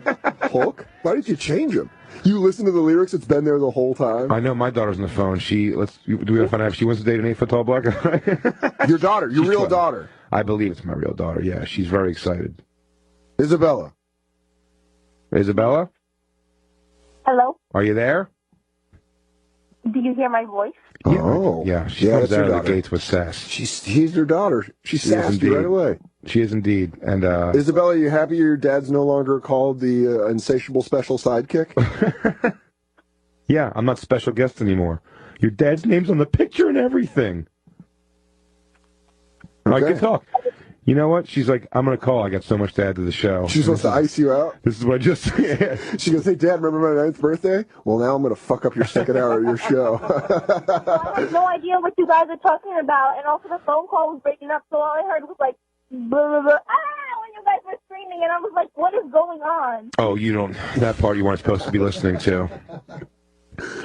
Hulk, why did you change them? You listen to the lyrics, it's been there the whole time. I know my daughter's on the phone. Do we have to find out if she wants to date an 8 foot tall black guy? Your daughter, your real daughter. I believe it's my real daughter, yeah. She's very excited. Isabella. Isabella? Hello? Are you there? Do you hear my voice? Yeah. Oh. Yeah, she comes out of the gates with sass. She's your daughter. She sassed you right away. She is indeed. And Isabella, are you happy your dad's no longer called the insatiable special sidekick? Yeah, I'm not special guest anymore. Your dad's name's on the picture and everything. Okay. I can talk. You know what? She's like, I'm going to call. I got so much to add to the show. She's supposed to ice you out? This is what I just said. She goes, hey, Dad, remember my 9th birthday? Well, now I'm going to fuck up your second hour of your show. I have no idea what you guys are talking about, and also the phone call was breaking up, so all I heard was like, blah, blah, blah, when you guys were screaming, and I was like, what is going on? Oh, you don't, that part you weren't supposed to be listening to.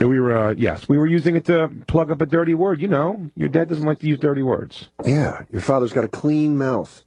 We were, we were using it to plug up a dirty word. You know, your dad doesn't like to use dirty words. Yeah, your father's got a clean mouth.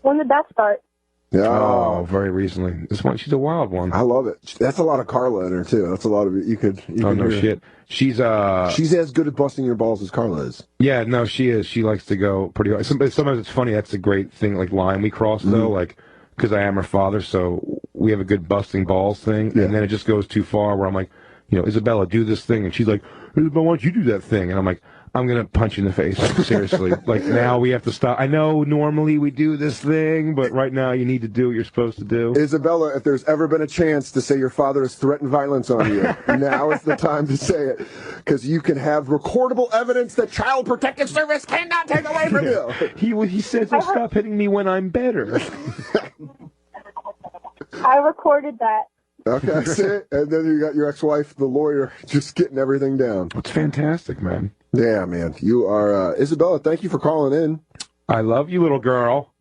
When did that start? Yeah. Oh, very recently. This one, she's a wild one. I love it. That's a lot of Carla in her too. That's a lot of it. You could no shit. She's as good at busting your balls as Carla is. Yeah, no, she is. She likes to go pretty hard. Sometimes it's funny. That's a great thing, like line we cross though, like because I am her father, so we have a good busting balls thing, and then it just goes too far where I'm like, you know, Isabella, do this thing, and she's like, Isabella, why don't you do that thing? And I'm like, I'm going to punch you in the face, seriously. Like, now we have to stop. I know normally we do this thing, but right now you need to do what you're supposed to do. Isabella, if there's ever been a chance to say your father has threatened violence on you, now is the time to say it. Because you can have recordable evidence that Child Protective Service cannot take away from you. He says he'll stop hitting me when I'm better. I recorded that. Okay, see? And then you got your ex-wife, the lawyer, just getting everything down. It's fantastic, man. Yeah, man. You are, Isabella, thank you for calling in. I love you, little girl.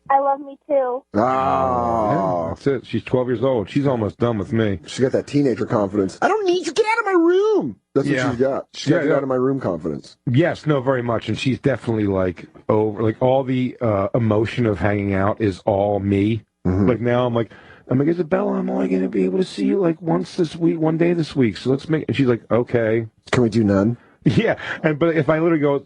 I love me too. Oh. Yeah, that's it. She's 12 years old. She's almost done with me. She got that teenager confidence. I don't need you. Get out of my room. That's what she's got. She's got get out of my room confidence. Yes, no, very much. And she's definitely like all the emotion of hanging out is all me. Mm-hmm. Like now I'm like, Isabella, I'm only going to be able to see you like one day this week. So let's make, and she's like, okay. Can we do none? Yeah. But if I literally go,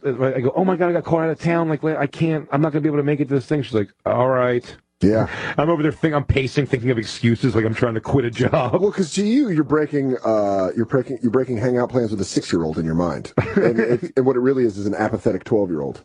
oh my God, I got caught out of town. Like, I'm not going to be able to make it to this thing. She's like, all right. Yeah. I'm over there I'm pacing, thinking of excuses. Like I'm trying to quit a job. Well, because to you're breaking hangout plans with a 6-year-old in your mind. And what it really is an apathetic 12-year-old.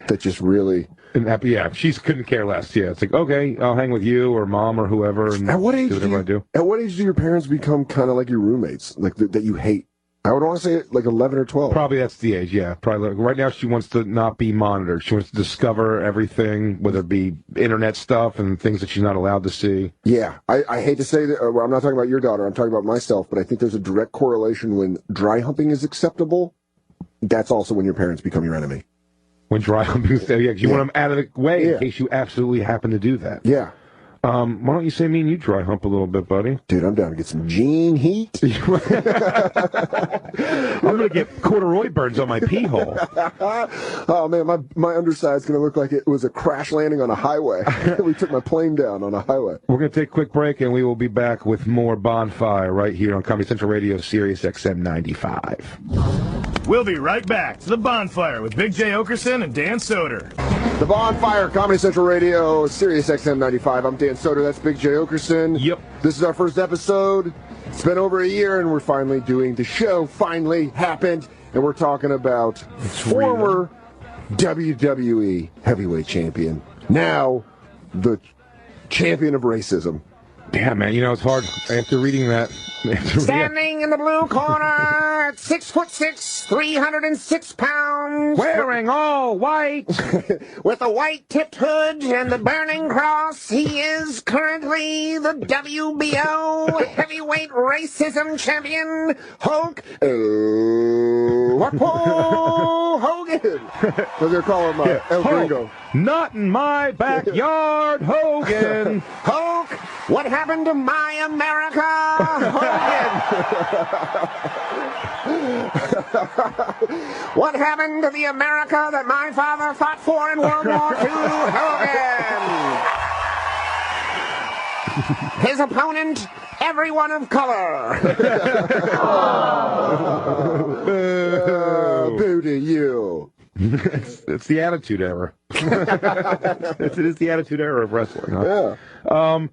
That just really... Yeah, she couldn't care less. Yeah, it's like, okay, I'll hang with you or mom or whoever and at what age do whatever I do. At what age do your parents become kind of like your roommates, like that you hate? I would want to say like 11 or 12. Probably that's the age, yeah. Probably right now she wants to not be monitored. She wants to discover everything, whether it be internet stuff and things that she's not allowed to see. Yeah, I hate to say that. Well, I'm not talking about your daughter. I'm talking about myself. But I think there's a direct correlation when dry humping is acceptable. That's also when your parents become your enemy. When dry humping, yeah, you want them out of the way Yeah. in case you absolutely happen to do that. Yeah. Why don't you say me and you dry hump a little bit, buddy? Dude, I'm down to get some gene heat. I'm going to get corduroy burns on my pee hole. Oh, man, my underside's going to look like it was a crash landing on a highway. We took my plane down on a highway. We're going to take a quick break, and we will be back with more Bonfire right here on Comedy Central Radio, Sirius XM 95. We'll be right back to the Bonfire with Big J. Okerson and Dan Soder. The Bonfire, Comedy Central Radio, Sirius XM 95. I'm Dan Soder. That's Big J. Okerson. Yep. This is our first episode. It's been over a year, and we're finally doing the show. Finally happened, and we're talking about former WWE heavyweight champion, now the champion of racism. Yeah, man, it's hard after reading that. Standing in the blue corner at 6'6", 306 pounds. Wearing all white. With a white-tipped hood and the burning cross, he is currently the WBO heavyweight racism champion, Hulk Hogan. So they're calling him El Gringo. Not in my backyard, Hogan. Hulk, what happened to my America? Hogan. What happened to the America that my father fought for in World War II? Hogan. His opponent, everyone of color. Boo to you. It's the attitude era. It is the attitude era of wrestling. Huh? Yeah.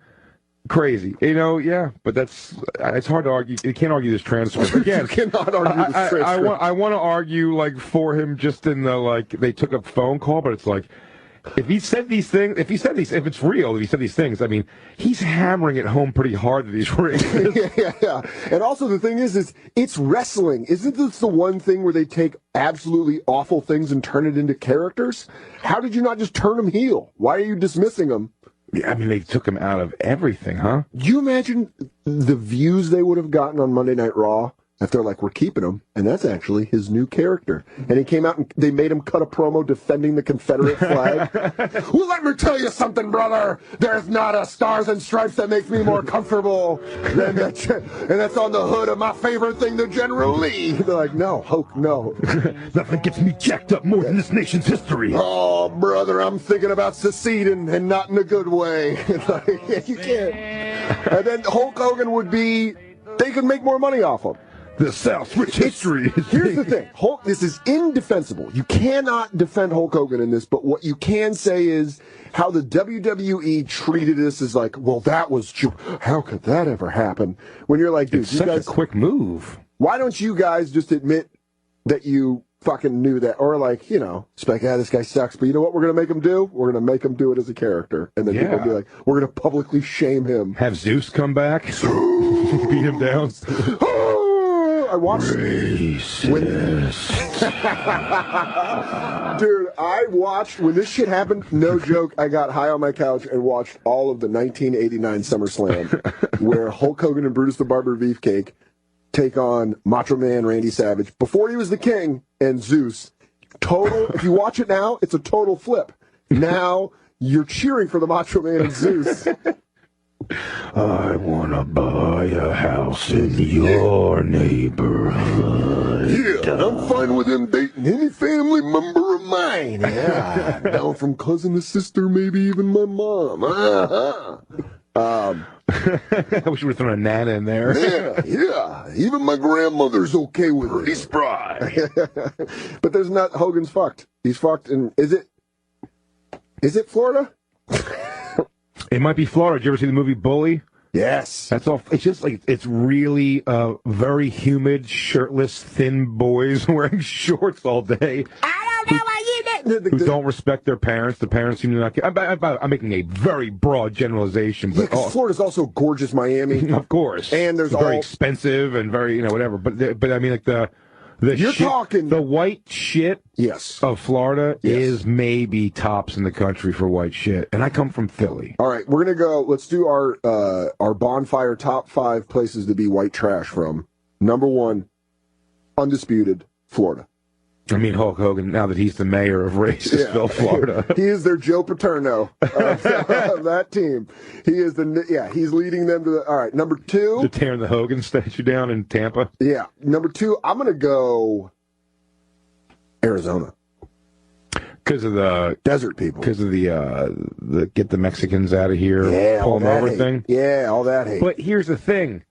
Crazy. But it's hard to argue. You can't argue this transfer. Again, You cannot argue this transfer. I want to argue, for him just in the, they took a phone call, but it's if he said these things, if it's real, if he said these things, I mean, he's hammering it home pretty hard that he's racist. Yeah. And also the thing is it's wrestling. Isn't this the one thing where they take absolutely awful things and turn it into characters? How did you not just turn them heel? Why are you dismissing them? Yeah, I mean, they took him out of everything, huh? You imagine the views they would have gotten on Monday Night Raw if they're like, we're keeping him, and that's actually his new character. And he came out and they made him cut a promo defending the Confederate flag. Well, let me tell you something, brother. There's not a stars and stripes that makes me more comfortable than that, and that's on the hood of my favorite thing, the General Lee. They're like, no, Hulk, no. Nothing gets me jacked up more than this nation's history. Oh, brother, I'm thinking about seceding, and not in a good way. Like, you can't. And then Hulk Hogan would be, they could make more money off him. The South's rich history. Here's the thing. This is indefensible. You cannot defend Hulk Hogan in this, but what you can say is how the WWE treated this is like, well, that was, how could that ever happen? When you're like, dude, It's you such guys, a quick move. why don't you guys just admit that you fucking knew that? Or it's like, this guy sucks, but you know what we're going to make him do? We're going to make him do it as a character. And then people will be like, we're going to publicly shame him. Have Zeus come back. Beat him down. I watched. Dude, I watched when this shit happened. No joke. I got high on my couch and watched all of the 1989 SummerSlam, where Hulk Hogan and Brutus the Barber Beefcake take on Macho Man Randy Savage before he was the King and Zeus. Total. If you watch it now, it's a total flip. Now you're cheering for the Macho Man and Zeus. I want to buy a house in your neighborhood. Yeah, I'm fine with him dating any family member of mine. Yeah, down from cousin to sister, maybe even my mom. I wish we were throwing a Nana in there. Yeah. Even my grandmother's okay with it. He's spry. But there's not. Hogan's fucked. He's fucked. And is it Florida? It might be Florida. Did you ever see the movie Bully? Yes. That's all. It's just it's really very humid, shirtless, thin boys wearing shorts all day. I don't know what you did. who don't respect their parents. The parents seem to not care. I'm making a very broad generalization. But Florida's also gorgeous, Miami. Of course. And there's very expensive and very, whatever. But I mean, like the white shit of Florida is maybe tops in the country for white shit. And I come from Philly. All right, we're going to go. Let's do our Bonfire top 5 places to be white trash from. Number 1, undisputed, Florida. I mean, Hulk Hogan, now that he's the mayor of Racistville, Florida. He is their Joe Paterno of that team. He's leading them to the, all right, number 2. They're tearing the Hogan statue down in Tampa. Yeah. Number 2, I'm going to go Arizona. Because of the desert people. Because of the get the Mexicans out of here, pull them over thing. Yeah, all that hate. But here's the thing.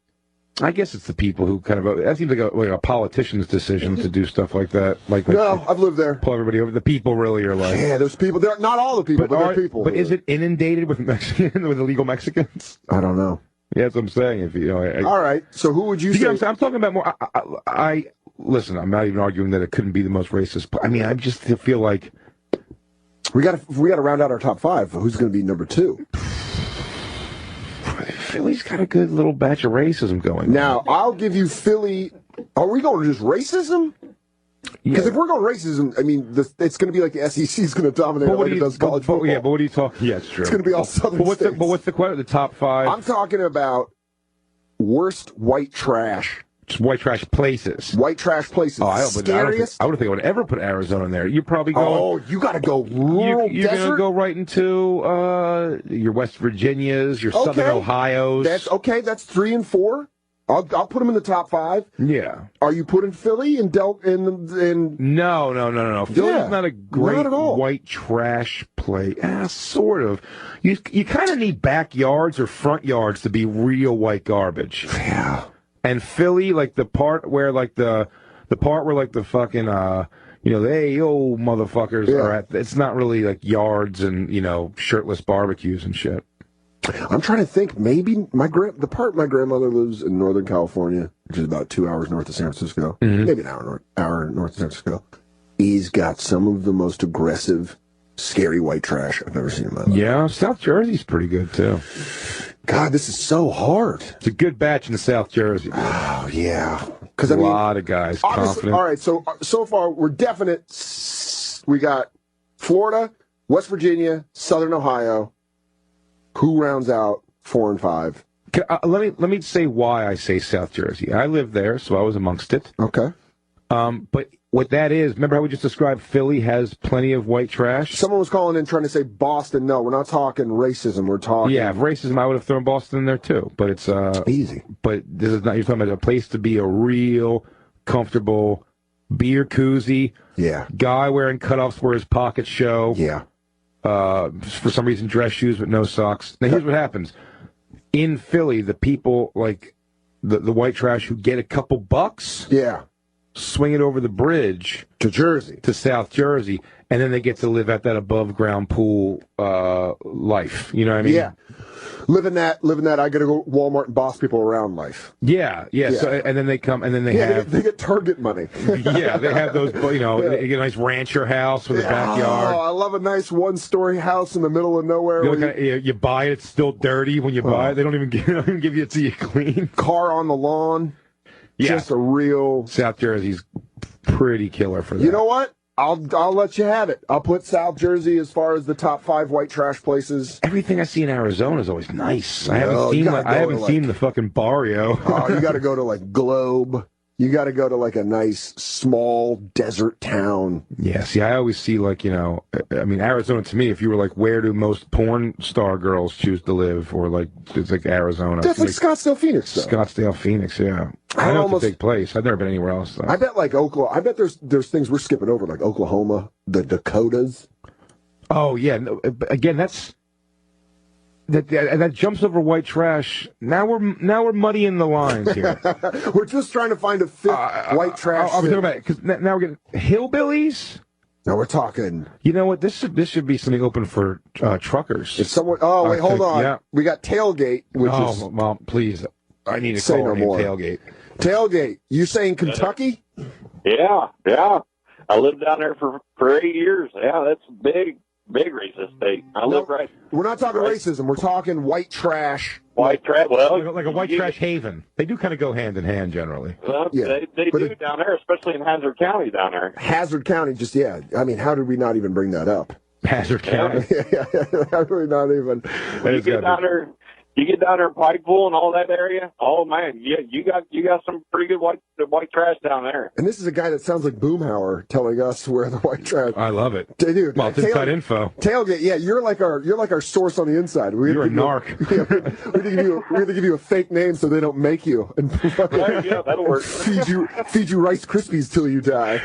I guess it's the people who kind of, that seems like a politician's decision to do stuff like that. No, I've lived there. Pull everybody over. The people really are like. Yeah, there's people. They're not all the people, but there are people. But is it inundated with with illegal Mexicans? I don't know. Yeah, that's what I'm saying. All right. So who would you say? I'm talking about more. Listen, I'm not even arguing that it couldn't be the most racist. I mean, I just feel like we got to round out our top 5. Who's going to be number 2? Philly's got a good little batch of racism going. Now, I'll give you Philly. Are we going just racism? Because if we're going racism, I mean, it's going to be like the SEC is going to dominate like it does college football. Yeah, but what are you talking? Yeah, it's true. It's going to be all Southern states. But what's the top 5? I'm talking about worst white trash. Just white trash places. White trash places. Oh, Scariest. I don't think I would ever put Arizona in there. You're probably going. Oh, you got to go rural You're going to go right into your West Virginias, your Southern Ohio's. That's 3 and 4. I'll put them in the top 5. Yeah. Are you putting Philly in No. Philly's not a great white trash place. Sort of. You kind of need backyards or front yards to be real white garbage. Yeah. And Philly, like the part where the fucking hey yo motherfuckers are at, it's not really like yards and shirtless barbecues and shit. I'm trying to think. Maybe the part my grandmother lives in Northern California, which is about 2 hours north of San Francisco, maybe an hour north of San Francisco. He's got some of the most aggressive, scary white trash I've ever seen in my life. Yeah, South Jersey's pretty good too. God, this is so hard. It's a good batch in South Jersey. Dude. Oh yeah, because a lot of guys confident. All right, so far we're definite. We got Florida, West Virginia, Southern Ohio. Who rounds out 4 and 5? Let me say why I say South Jersey. I lived there, so I was amongst it. Okay. But what that is, remember how we just described Philly has plenty of white trash? Someone was calling in trying to say Boston. No, we're not talking racism. We're talking... Yeah, racism, I would have thrown Boston in there too. But it's... easy. But this is not... You're talking about a place to be a real, comfortable beer koozie. Yeah. Guy wearing cutoffs where his pockets show. Yeah. For some reason, dress shoes with no socks. Now, here's what happens. In Philly, the people, like, the white trash who get a couple bucks... Yeah. Swing it over the bridge to South Jersey, and then they get to live at that above ground pool life. You know what I mean? Yeah, living that. I got to go Walmart and boss people around life. Yeah. So, and then they come, and then they they get Target money. Yeah, they have those. They get a nice rancher house with a backyard. Oh, I love a nice 1-story house in the middle of nowhere. You buy it, it's still dirty when you buy it. They don't even give you it till you clean. Car on the lawn. Yeah. Just a real... South Jersey's pretty killer for that. You know what? I'll let you have it. I'll put South Jersey as far as the top 5 white trash places. Everything I see in Arizona is always nice. I haven't seen the fucking Barrio. Oh, you got to go to like Globe. You got to go to like a nice small desert town. Yeah, see, I always see like, I mean, Arizona to me, if you were like, where do most porn star girls choose to live? Or like, it's like Arizona. That's like Scottsdale, Phoenix, though. Scottsdale, Phoenix, yeah. I know it's a big place. I've never been anywhere else, though. I bet like Oklahoma. I bet there's things we're skipping over, like Oklahoma, the Dakotas. Oh, yeah. No, again, that jumps over white trash. Now we're muddying the lines here. We're just trying to find a fit white trash. I was talking about it because now we're getting hillbillies. No, we're talking. You know what? This should be something open for truckers. If someone. Oh wait, hold on. Yeah. We got tailgate. Which is. Well, please. I need to say call no more. Tailgate. Tailgate. You saying Kentucky? Yeah. I lived down there for 8 years. Yeah, that's a big racist state. I live right. We're not talking racism. We're talking white trash. White trash. Well, like a white trash haven. They do kind of go hand in hand generally. Well, yeah, they do down there, especially in Hazard County down there. Hazard County, I mean, how did we not even bring that up? Hazard County. Yeah, how did we not even? You get down there. You get down there in Pikeville and all that area. Oh man, yeah, you got some pretty good white trash down there. And this is a guy that sounds like Boomhauer telling us where the white trash. I love it, dude. Well, it's inside info. Tailgate, yeah, you're like our source on the inside. You're a narc. We have to give you a fake name so they don't make you. And yeah, that'll work. feed you Rice Krispies till you die.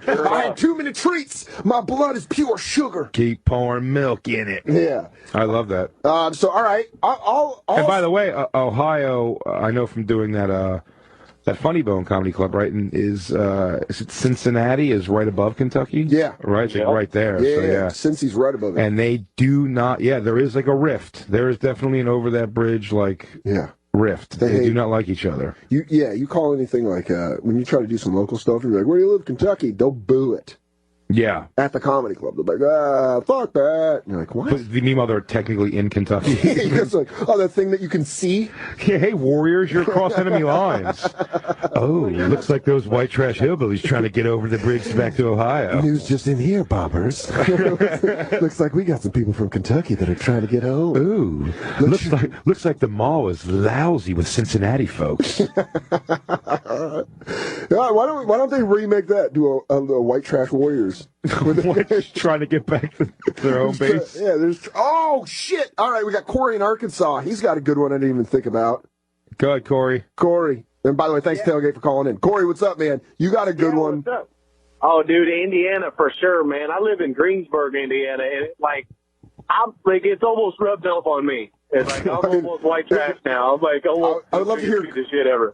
I had too many treats. My blood is pure sugar. Keep pouring milk in it. Yeah, I love that. So all right, and by the way, Ohio, I know from doing that Funny Bone Comedy Club, right? And is it Cincinnati is right above Kentucky? Yeah, right, it's like right there. Yeah, so, Cincy's right above it. And they do not. Yeah, there is like a rift. There is definitely an over that bridge rift. They do not like each other. You call anything like when you try to do some local stuff, you're like, where do you live, Kentucky? They'll boo it. Yeah. At the comedy club. They're like, fuck that. And you're like, what? But meanwhile, they're technically in Kentucky. It's like, that thing that you can see? Yeah, hey, Warriors, you're across enemy lines. Oh, looks like those white trash hillbillies trying to get over the bridge back to Ohio. News just in here, bobbers. Looks like we got some people from Kentucky that are trying to get home. Ooh, looks like the mall is lousy with Cincinnati folks. Why don't they remake that? Do a white trash Warriors? Trying to get back to their home base. Yeah, oh shit! All right, we got Corey in Arkansas. He's got a good one I didn't even think about. Go ahead, Corey. And by the way, thanks Tailgate for calling in. Corey, what's up, man? You got a good one. What's up? Oh, dude, Indiana for sure, man. I live in Greensburg, Indiana, and it's almost rubbed off on me. It's like I'm almost white trash now. I'm like, I would love to hear this shit ever.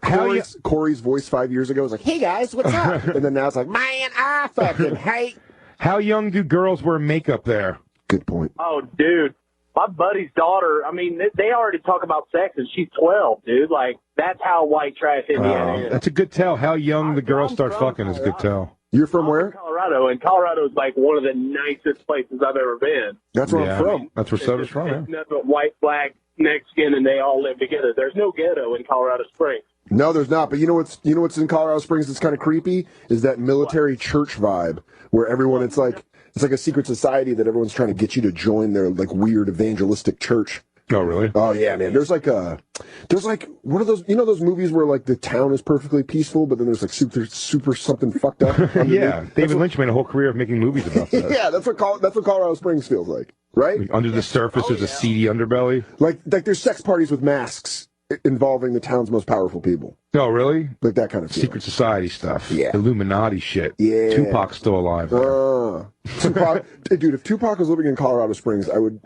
Corey's voice 5 years ago was like, "Hey guys, what's up?" And then now it's like, Man, I fucking hate. How young do girls wear makeup there? Good point. Oh, dude, my buddy's daughter. I mean, they already talk about sex, and she's 12, dude. Like that's how white trash Indiana is. That's a good tell. How young the girls start fucking is a good tell. You're from where? Colorado, and Colorado is like one of the nicest places I've ever been. That's where I'm from. That's where Soda's from. It's nothing but white, black, Mexican, and they all live together. There's no ghetto in Colorado Springs. No, there's not. But you know what's in Colorado Springs that's kind of creepy is that military church vibe where everyone it's like a secret society that everyone's trying to get you to join their like weird evangelistic church. Oh, really? Oh, yeah, man. There's like one of those, those movies where like the town is perfectly peaceful, but then there's like super something fucked up. Yeah, David Lynch made a whole career of making movies about that. Yeah, that's what Colorado Springs feels like, right? Like under the surface, there's a seedy underbelly. Like there's sex parties with masks involving the town's most powerful people. Oh, really? Like that kind of feeling. Secret society stuff. Yeah. Illuminati shit. Yeah. Tupac's still alive. Tupac, dude, if Tupac was living in Colorado Springs, I would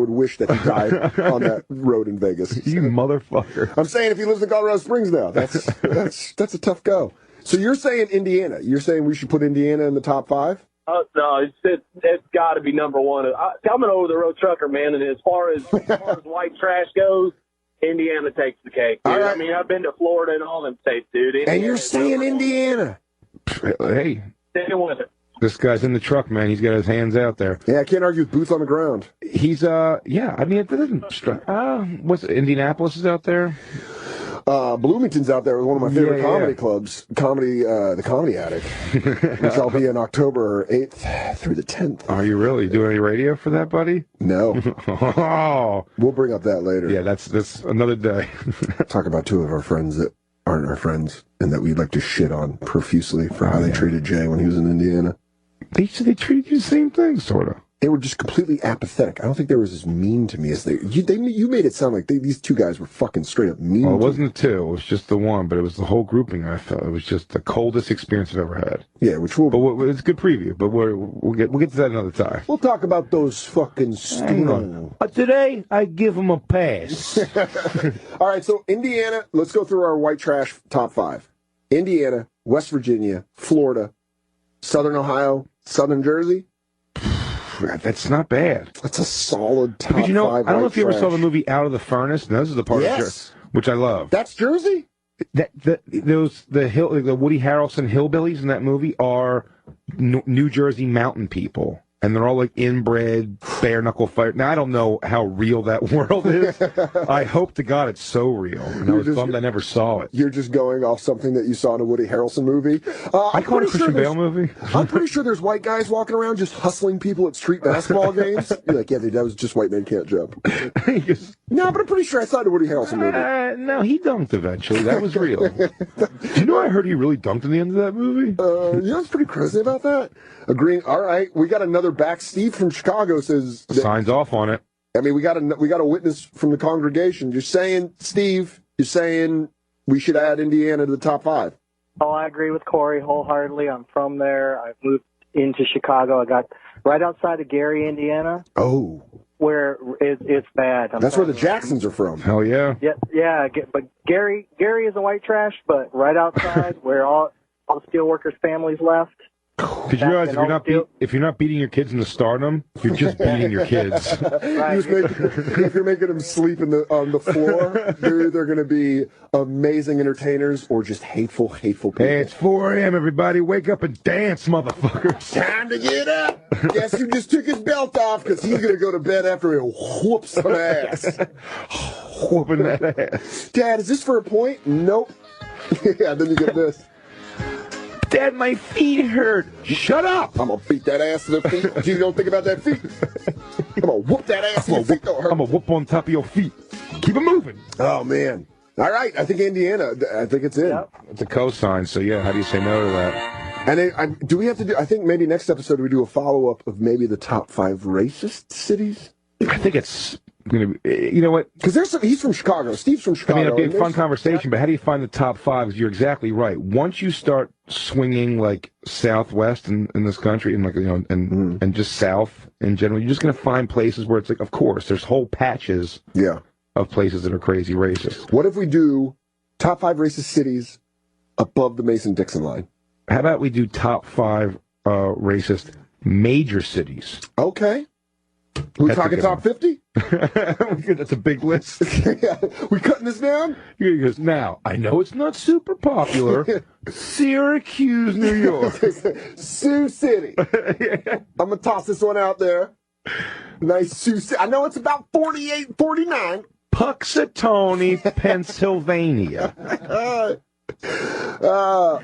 wish that he died on that road in Vegas. You motherfucker. I'm saying if he lives in Colorado Springs now, that's a tough go. So you're saying Indiana. You're saying we should put Indiana in the top 5? No, it's got to be number one. I'm an over-the-road trucker, man, and as far as white trash goes, Indiana takes the cake, dude. Right. I mean, I've been to Florida and all them states, dude. And you're saying Indiana. Hey. Staying with it. This guy's in the truck, man. He's got his hands out there. Yeah, I can't argue with boots on the ground. He's, yeah, I mean, it doesn't, what's it, Indianapolis is out there? Bloomington's out there with one of my favorite comedy clubs, the Comedy Attic, which I'll be in October 8th through the 10th. Are you really doing any radio for that, buddy? No. Oh. We'll bring up that later. Yeah, that's another day. Talk about two of our friends that aren't our friends and that we'd like to shit on profusely for how they treated Jay when he was in Indiana. They treated you the same thing, sort of. They were just completely apathetic. I don't think they were as mean to me as you made it sound like these two guys were fucking straight up mean. Well, it wasn't the two. It was just the one, but it was the whole grouping. I felt it was just the coldest experience I've ever had. Yeah, but it's a good preview. But we'll get to that another time. We'll talk about those fucking steamers. Today I give them a pass. All right, so Indiana. Let's go through our white trash top 5. Indiana, West Virginia, Florida, Southern Ohio, Southern Jersey. That's not bad. That's a solid top 5. I don't know if you ever saw the movie Out of the Furnace. And this is the part of Jersey, which I love. That's Jersey? the Woody Harrelson hillbillies in that movie are New Jersey mountain people. And they're all like inbred, bare knuckle fight. Now I don't know how real that world is. I hope to God it's so real. And I was bummed I never saw it. You're just going off something that you saw in a Woody Harrelson movie. I call it a Christian Bale movie. I'm pretty sure there's white guys walking around just hustling people at street basketball games. You're like, yeah, that was just White Men Can't Jump. No, but I'm pretty sure I saw the Woody Harrelson movie. No, he dunked eventually. That was real. Do you know I heard he really dunked in the end of that movie? I was pretty crazy about that. Agreeing. All right, we got another back. Steve from Chicago says signs off on it. I mean, we got a witness from the congregation. You're saying, Steve, we should add Indiana to the top 5. Oh, I agree with Corey wholeheartedly. I'm from there. I've moved into Chicago. I got right outside of Gary, Indiana. Oh. Where it's bad. That's where the Jacksons are from. Hell yeah. Yeah. But Gary is a white trash, but right outside where all the steelworkers' families left. Because you realize if you're not beating your kids into stardom, you're just beating your kids. Right. If you're making them sleep on the floor, they're either going to be amazing entertainers or just hateful people. Hey, it's 4 a.m. Everybody, wake up and dance, motherfuckers! Time to get up. Guess who just took his belt off? Because he's going to go to bed after he whoops some ass. Whooping that ass. Dad, is this for a point? Nope. Yeah, then you get this. Dad, my feet hurt. Shut up! I'm gonna beat that ass to the feet. You don't think about that feet. I'm gonna whoop that ass. I'm gonna whoop on top of your feet. Keep it moving. Oh man! All right, I think Indiana. I think it's in. Yep. It's a cosign. So yeah, how do you say no to that? And do we have to do? I think maybe next episode we do a follow up of maybe the top 5 racist cities. I think it's gonna be. You know what? Because he's from Chicago. Steve's from Chicago. I mean, it'd be a fun conversation, but how do you find the top 5? You're exactly right. Once you start swinging like southwest in this country and like and just south in general, you're just gonna find places where it's like, of course, there's whole patches of places that are crazy racist. What if we do top 5 racist cities above the Mason-Dixon line? How about we do top 5 racist major cities? Okay. We talking top 50? That's a big list. Yeah. We cutting this down? He goes, now, I know it's not super popular. Syracuse, New York. Sioux City. I'm going to toss this one out there. Nice Sioux City. I know it's about 48, 49. Puxatawny, Pennsylvania.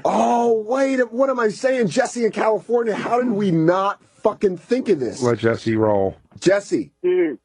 Oh, wait. What am I saying? Jesse in California. How did we not fucking think of this? Let Jesse roll. Jesse. Dude,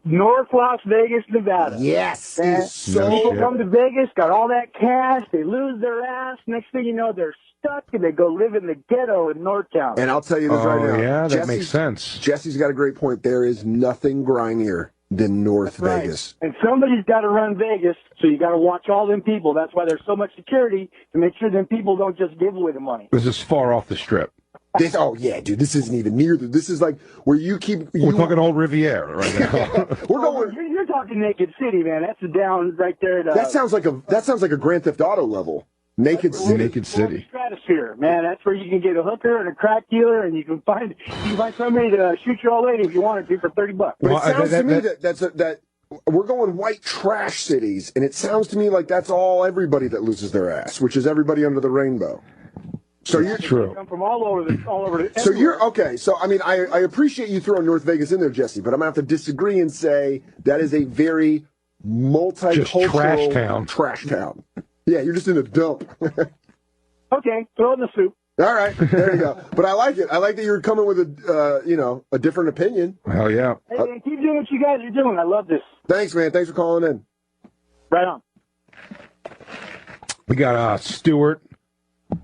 North Las Vegas, Nevada. Yes. People come to Vegas, got all that cash, they lose their ass. Next thing you know, they're stuck and they go live in the ghetto in Northtown. And I'll tell you this right now. Yeah, that makes sense. Jesse's got a great point. There is nothing grimier than North Vegas. Right. And somebody's got to run Vegas, so you got to watch all them people. That's why there's so much security, to make sure them people don't just give away the money. This is far off the strip. Dude, this isn't even near this is like where you keep. We're talking old Riviera right now. We're going. You're talking Naked City, man. That's down right there. That sounds like a Grand Theft Auto level. Naked City. Stratosphere, man. That's where you can get a hooker and a crack dealer, and you can find somebody to shoot your old lady if you wanted to for $30. But it sounds to me that we're going white trash cities, and it sounds to me like that's all everybody that loses their ass, which is everybody under the rainbow. So you're true. Come from all over the. So you're okay. So I mean, I appreciate you throwing North Vegas in there, Jesse, but I'm gonna have to disagree and say that is a very multicultural trash town. Yeah, you're just in a dump. Okay, throw it in the soup. All right, there you go. But I like it. I like that you're coming with a different opinion. Hell yeah. Hey, man, keep doing what you guys are doing. I love this. Thanks, man. Thanks for calling in. Right on. We got Stuart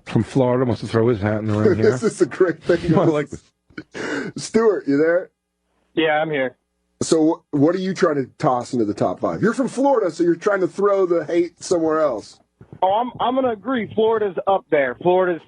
from Florida wants to throw his hat in the ring here. This is a great thing. I like this. Stuart, you there? Yeah, I'm here. So what are you trying to toss into the top 5? You're from Florida, so you're trying to throw the hate somewhere else. Oh, I'm going to agree. Florida's up there. Florida's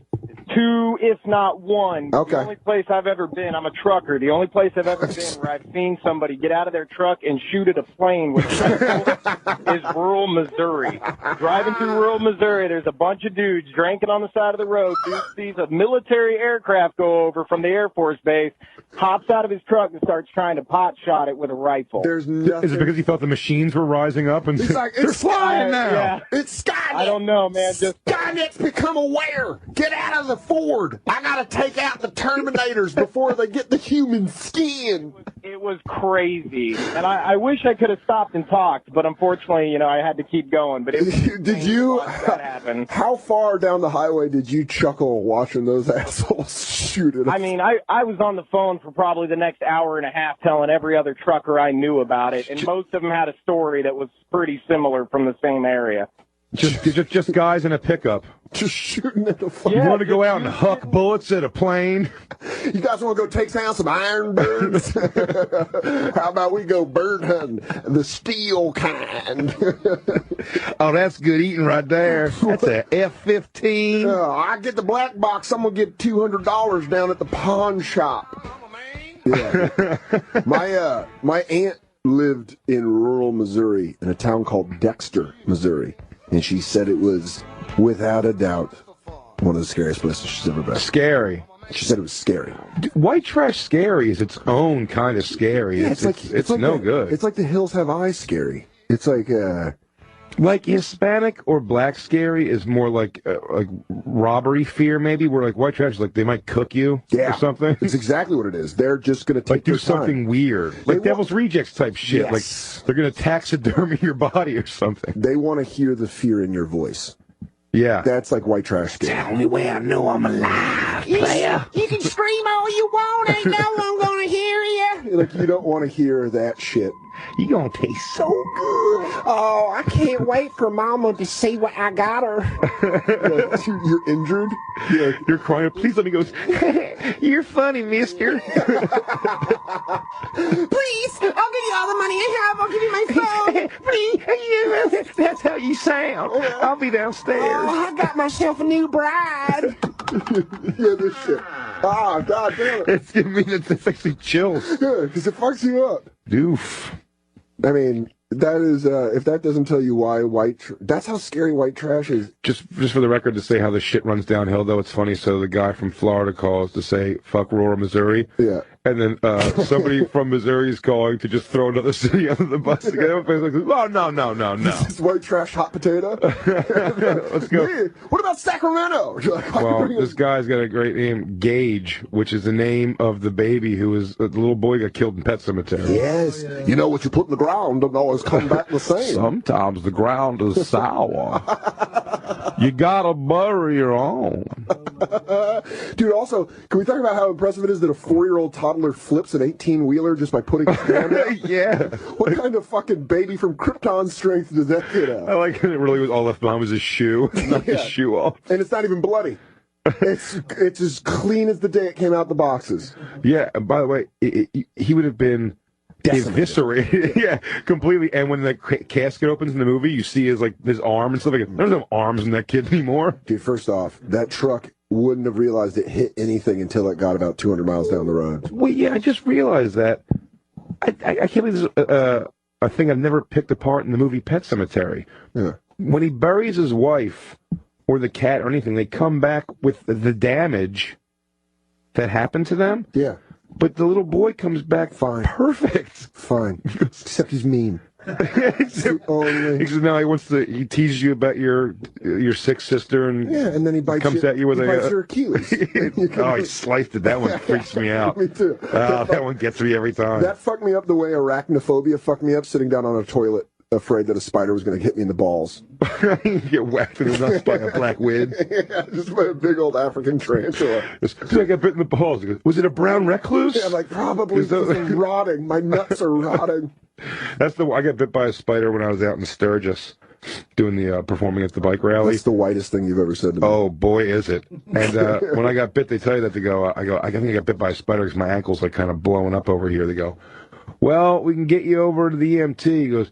2, if not 1. Okay. The only place I've ever been, I'm a trucker. The only place I've ever been where I've seen somebody get out of their truck and shoot at a plane with a rifle is rural Missouri. Driving through rural Missouri, there's a bunch of dudes drinking on the side of the road. Dude sees a military aircraft go over from the Air Force Base, hops out of his truck and starts trying to pot shot it with a rifle. There's nothing. Is it because he thought the machines were rising up and He's like, they're it's flying now? Yeah. It's Skynet. I don't know, man. Just Skynet's become aware. Get out of the Ford. I gotta take out the Terminators before they get the human skin. it was crazy. And I wish I could have stopped and talked, but unfortunately, you know, I had to keep going. But it was did you? that happened. How far down the highway did you chuckle watching those assholes shoot it? I mean, I was on the phone for probably the next hour and a half telling every other trucker I knew about it, and most of them had a story that was pretty similar from the same area. Just guys in a pickup. Just shooting at the fire. You want to go out and huck bullets at a plane? You guys want to go take down some iron birds? How about we go bird hunting, the steel kind? Oh, that's good eating right there. That's a F-15. I get the black box. I'm gonna get $200 down at the pawn shop. Yeah. My aunt lived in rural Missouri in a town called Dexter, Missouri, and she said it was without a doubt one of the scariest places she's ever been. Scary. She said it was scary. White trash scary is its own kind of scary. Yeah, it's like no good. It's like The Hills Have Eyes scary. It's like Hispanic or black scary is more like robbery fear, maybe, where like white trash is like they might cook you or something. It's exactly what it is. They're just going to take like do their something time. weird, like Devil's Rejects type shit. Yes. Like they're going to taxidermy your body or something. They want to hear the fear in your voice. Yeah. That's like white trash scary. Tell me where I know I'm alive, player. You can scream all you want, ain't no one gonna hear you. Like, you don't want to hear that shit. You gonna taste so good. Oh, I can't wait for Mama to see what I got her. You're injured. You're crying. Please let me go. You're funny, mister. Please, I'll give you all the money I have. I'll give you my phone. Please. That's how you sound. I'll be downstairs. Oh, I got myself a new bride. Yeah, this shit. Ah, God damn it. It's giving me it's actually chills. Good, because it fucks you up. Doof. I mean, that is, if that doesn't tell you why that's how scary white trash is. Just for the record to say how the shit runs downhill, though, it's funny. So the guy from Florida calls to say, fuck rural Missouri. Yeah. And then somebody from Missouri is calling to just throw another city under the bus. Everybody's like, oh, no. This is white trash hot potato. Let's go. Yeah. What about Sacramento? Well, this guy's got a great name, Gage, which is the name of the baby who was the little boy got killed in Pet Cemetery. Yes. You know what you put in the ground doesn't always come back the same. Sometimes the ground is sour. You gotta bury your own. Dude, also, can we talk about how impressive it is that a 4-year-old toddler flips an 18-wheeler just by putting his hand out? Yeah. What kind of fucking baby from Krypton strength does that kid have? I like it really was all left behind was his shoe. Knock his shoe off. And it's not even bloody. It's as clean as the day it came out the boxes. Yeah, and by the way, he would have been eviscerated. Yeah, completely. And when the casket opens in the movie, you see his arm and stuff like that. There's no arms in that kid anymore. Dude, first off, that truck wouldn't have realized it hit anything until it got about 200 miles down the road. Well, yeah, I just realized that. I can't believe this a thing I've never picked apart in the movie Pet Cemetery. Yeah. When he buries his wife or the cat or anything, they come back with the damage that happened to them. Yeah. But the little boy comes back perfect. Fine. Except he's mean. Except now he teases you about your sick sister and then he comes at you with your Achilles. Oh, he sliced it. That one freaks me out. Me too. That one gets me every time. That fucked me up the way arachnophobia fucked me up sitting down on a toilet, afraid that a spider was going to hit me in the balls. You get whacked in the nuts by a black wind. Yeah, just by a big old African tarantula. I got bit in the balls. He goes, was it a brown recluse? Yeah, like probably rotting. My nuts are rotting. I got bit by a spider when I was out in Sturgis doing the performing at the bike rally. That's the whitest thing you've ever said to me. Oh boy, is it! And when I got bit, they tell you that I think I got bit by a spider because my ankle's like kind of blowing up over here. They go, well, we can get you over to the EMT. He goes,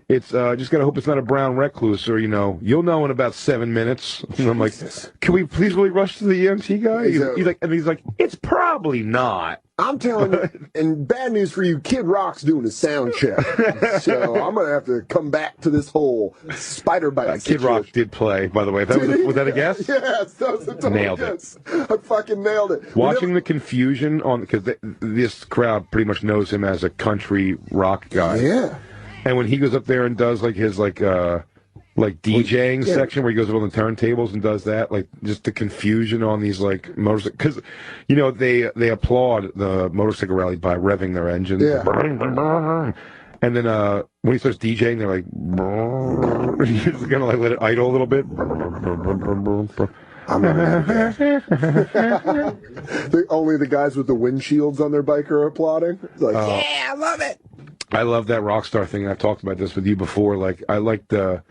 it's just gotta hope it's not a brown recluse, or you'll know in about 7 minutes. And I'm like, can we please really rush to the EMT guy? He's like, it's probably not. I'm telling you, and bad news for you, Kid Rock's doing a sound check. So I'm going to have to come back to this whole spider bite Kid Rock did play, by the way. Was that a guess? Yes, that was a total Nailed guess. I fucking nailed it. Watching the confusion because this crowd pretty much knows him as a country rock guy. Yeah. And when he goes up there and does his DJing section where he goes up on the turntables and does that, just the confusion on these motorcycles, because they applaud the motorcycle rally by revving their engines. Yeah. And then when he starts DJing, they're like, he's gonna let it idle a little bit. I'm not only the guys with the windshields on their bike are applauding. Yeah, I love it. I love that rock star thing. I've talked about this with you before. I like the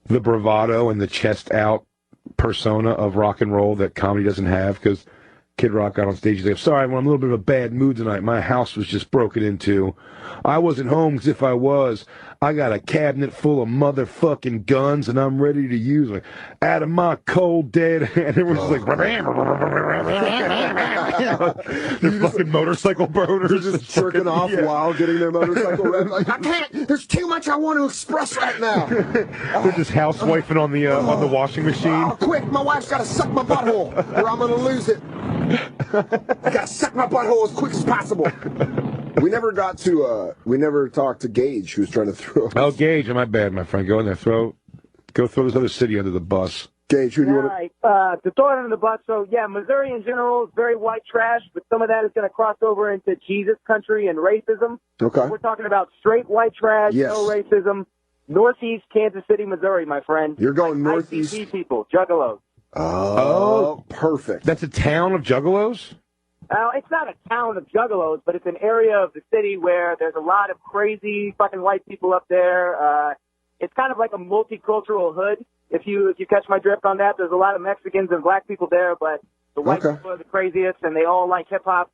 bravado and the chest out persona of rock and roll that comedy doesn't have, because Kid Rock got on stage and said, sorry, I'm in a little bit of a bad mood tonight. My house was just broken into. I wasn't home, because if I was, I got a cabinet full of motherfucking guns and I'm ready to use them. Out of my cold dead hand. Everyone's just like, they're fucking motorcycle boners. They're just jerking off while getting their motorcycle ready. Like, I can't, there's too much I want to express right now. They're just housewifing on the washing machine. Oh, quick, my wife's got to suck my butthole or I'm going to lose it. I got to suck my butthole as quick as possible. We never talked to Gage, who was trying to throw. Oh, Gage, my bad, my friend. Go in there, go throw this other city under the bus. Gage, who do you want to throw it under the bus? So yeah, Missouri in general is very white trash, but some of that is going to cross over into Jesus country and racism. Okay. We're talking about straight white trash, yes. No racism. Northeast Kansas City, Missouri, my friend. You're going northeast. ICP people, juggalos. Oh, perfect. That's a town of juggalos? It's not a town of juggalos, but it's an area of the city where there's a lot of crazy fucking white people up there. It's kind of like a multicultural hood. If you catch my drift on that, there's a lot of Mexicans and black people there, but the white people are the craziest, and they all like hip hop,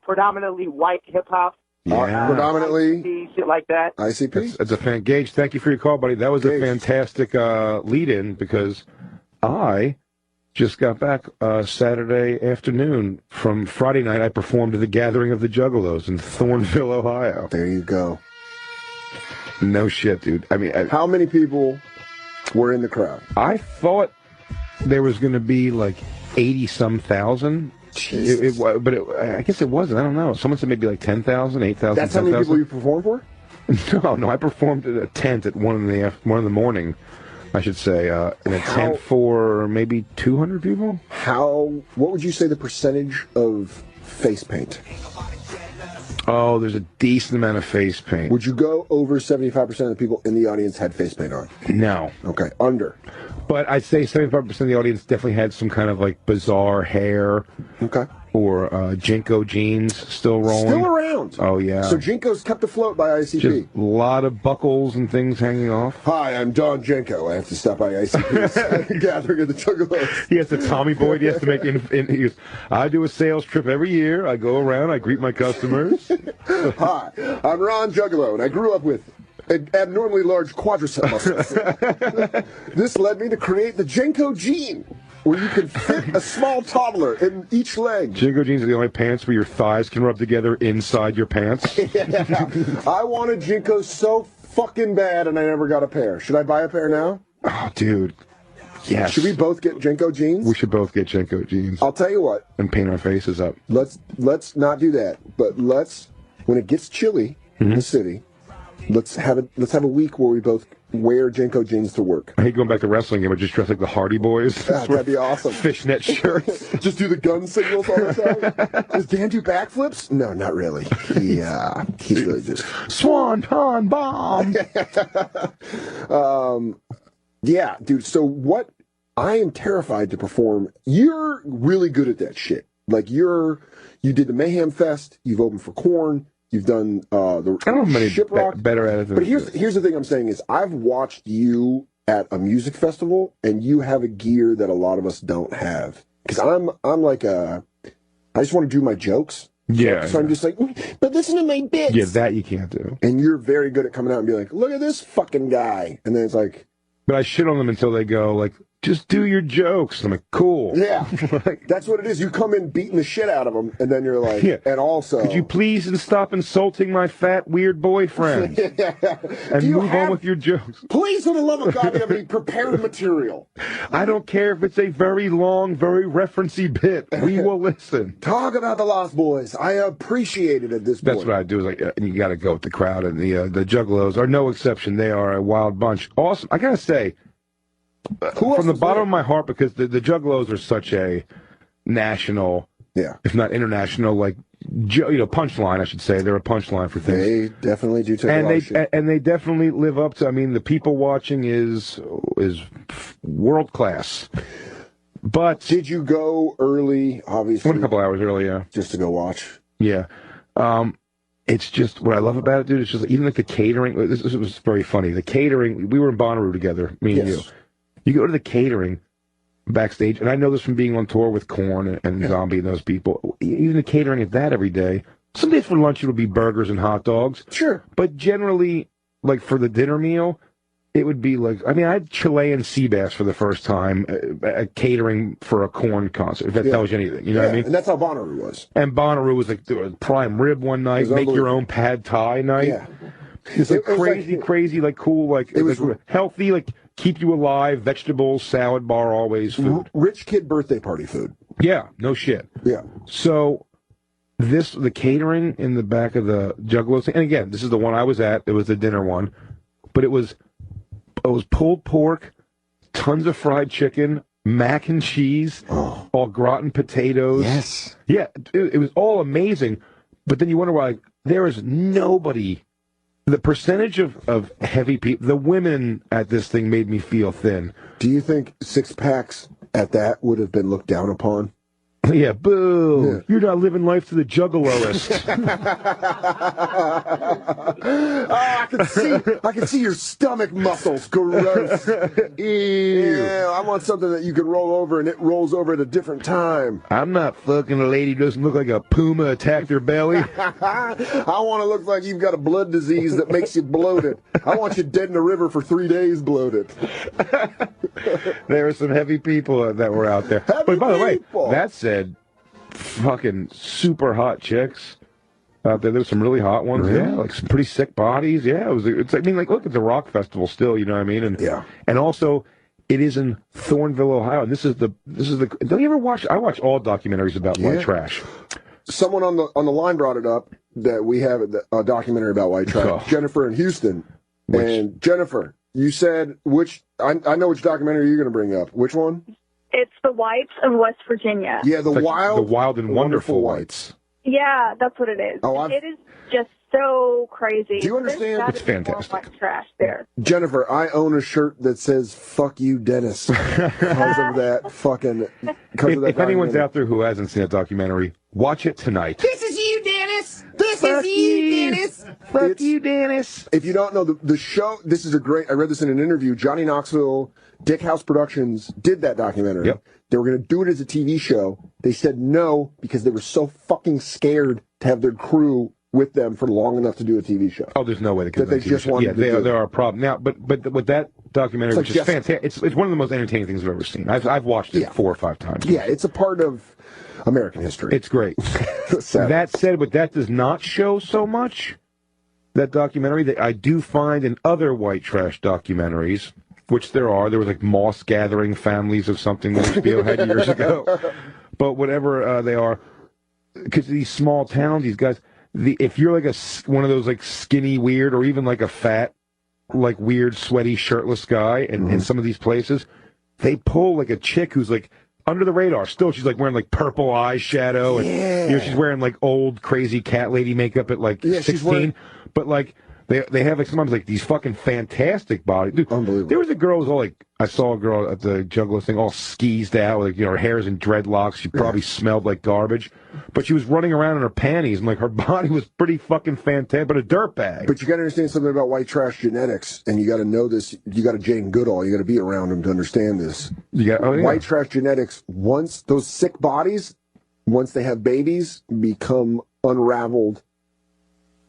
predominantly white hip hop. Yeah. Predominantly shit like that. ICP. It's a fan. Gage, thank you for your call, buddy. That was a fantastic lead-in, because I just got back Saturday afternoon from Friday night. I performed at the Gathering of the Juggalos in Thornville, Ohio. There you go. No shit, dude. I mean, how many people were in the crowd? I thought there was going to be 80-some thousand. But I guess it wasn't. I don't know. Someone said maybe 10,000, 8,000. That's 10, how many people you performed for? No. I performed at a tent at 1 in the morning. I should say, in a tent for maybe 200 people. What would you say the percentage of face paint? Oh, there's a decent amount of face paint. Would you go over 75% of the people in the audience had face paint on? No. Okay, under. But I'd say 75% of the audience definitely had some kind of bizarre hair. Okay. Or Jinko jeans still rolling. Still around. Oh, yeah. So Jinko's kept afloat by ICP. Just a lot of buckles and things hanging off. Hi, I'm Don Jinko. I have to stop by ICP's Gathering of the Juggalos. He has the Tommy Boy. He has to make. He goes, I do a sales trip every year. I go around. I greet my customers. Hi, I'm Ron Juggalo, and I grew up with abnormally large quadricep muscles. This led me to create the Jinko gene, where you can fit a small toddler in each leg. Jinko jeans are the only pants where your thighs can rub together inside your pants. Yeah. I wanted Jinko so fucking bad, and I never got a pair. Should I buy a pair now? Oh, dude. Yes. Should we both get Jinko jeans? We should both get Jinko jeans. I'll tell you what. And paint our faces up. Let's not do that. But when it gets chilly in the city, let's have a week where we both wear Jinko jeans to work. I hate going back to wrestling game, but just dress like the Hardy Boys. That'd be awesome. Fishnet shirts. Just do the gun signals all the time. Does Dan do backflips? No, not really. He's really just Swanton bomb. Yeah, dude. So what? I am terrified to perform. You're really good at that shit. You did the Mayhem Fest. You've opened for Korn. You've done the I don't know many Shiprock. Better at it than But here's the thing I'm saying is I've watched you at a music festival, and you have a gear that a lot of us don't have. Because I just want to do my jokes, Yeah. So I'm just like, but listen to my bits. Yeah, that you can't do. And you're very good at coming out and being like, look at this fucking guy. And then it's like... But I shit on them until they go, like, just do your jokes. I'm like, cool. Yeah. That's what it is. You come in beating the shit out of them, and then you're like, yeah. And also... Could you please stop insulting my fat, weird boyfriend? And move on with your jokes. Please, for the love of God, give me prepared material. I don't care if it's a very long, very referencey bit. We will listen. Talk about the Lost Boys. I appreciate it at this point. That's what I do. Is like, and you got to go with the crowd, and the Juggalos are no exception. They are a wild bunch. Awesome. I gotta say, from the bottom of my heart, because the Juggalos are such a national, if not international, like punchline. I should say they're a punchline for things. They definitely do take a lot of shit. And they definitely live up to. I mean, the people watching is world class. But did you go early? Obviously, went a couple hours early, yeah, just to go watch. Yeah, it's just what I love about it, dude. It's just like, even like the catering. This was very funny. The catering. We were in Bonnaroo together, me and you. You go to the catering backstage, and I know this from being on tour with Korn and Zombie and those people. Even the catering at that every day. Some days for lunch it'll be burgers and hot dogs. Sure, but generally, like for the dinner meal. It would be like, I mean, I had Chilean sea bass for the first time at catering for a Korn concert, if that tells you anything. You know what I mean? And that's how Bonnaroo was. And Bonnaroo was like prime rib one night, make your own pad thai night. Yeah. It's like crazy, like cool, like it was like healthy, like keep you alive, vegetables, salad bar, always food. Rich kid birthday party food. Yeah, no shit. Yeah. So the catering in the back of the Juggalo thing, and again, this is the one I was at, it was the dinner one, but it was pulled pork, tons of fried chicken, mac and cheese, all gratin potatoes. Yes. Yeah, it was all amazing. But then you wonder why there is nobody. The percentage of heavy people, the women at this thing made me feel thin. Do you think 6-packs at that would have been looked down upon? Yeah, boo! Yeah. You're not living life to the juggaloist. I can see your stomach muscles. Gross. Ew. Yeah, I want something that you can roll over and it rolls over at a different time. I'm not fucking a lady who doesn't look like a puma attacked her belly. I want to look like you've got a blood disease that makes you bloated. I want you dead in the river for 3 days bloated. There were some heavy people that were out there. But by the way, that said, fucking super hot chicks out there. There were some really hot ones. Really? Yeah, like some pretty sick bodies. Yeah, it's. I mean, like, look, it's a rock festival still. You know what I mean? And and also, it is in Thornville, Ohio. And this is the. Don't you ever watch? I watch all documentaries about white trash. Someone on the line brought it up that we have a documentary about white trash. Jennifer in Houston. And Jennifer, you said which? I know which documentary you're going to bring up. Which one? It's the Whites of West Virginia. Yeah, the wild and wonderful whites. Yeah, that's what it is. It is just so crazy. Do you understand? It's fantastic. White trash there. Jennifer, I own a shirt that says "Fuck you, Dennis" because of that fucking. If anyone's out there who hasn't seen that documentary, watch it tonight. This is you, Dennis. This is you, Dennis. Fuck you, Dennis. If you don't know the show, this is a great. I read this in an interview. Johnny Knoxville, Dick House Productions did that documentary. Yep. They were going to do it as a TV show. They said no because they were so fucking scared to have their crew with them for long enough to do a TV show. Oh, there's no way they could. That they just wanted to do. There are a problem now. But with that documentary, which is fantastic, it's one of the most entertaining things I've ever seen. I've watched it 4 or 5 times. Yeah, it's a part of American history. It's great. That said, what that does not show so much, that documentary, that I do find in other white trash documentaries, which there was like moss gathering families of something that HBO had years ago. But whatever they are, because these small towns, these guys, if you're like one of those like skinny, weird, or even like a fat, like weird, sweaty, shirtless guy in some of these places, they pull like a chick who's like under the radar. Still, she's like wearing like purple eyeshadow, and she's wearing like old crazy cat lady makeup at like 16. But like they have like sometimes like these fucking fantastic bodies. Dude, unbelievable. There was a girl who was all like, I saw a girl at the Juggalo thing all skeezed out, like, her hair's in dreadlocks. She probably smelled like garbage, but she was running around in her panties, and like her body was pretty fucking fantastic, but a dirtbag. But you got to understand something about white trash genetics, and you got to know this. You got to Jane Goodall. You got to be around him to understand this. White trash genetics. Once those sick bodies, once they have babies, become unraveled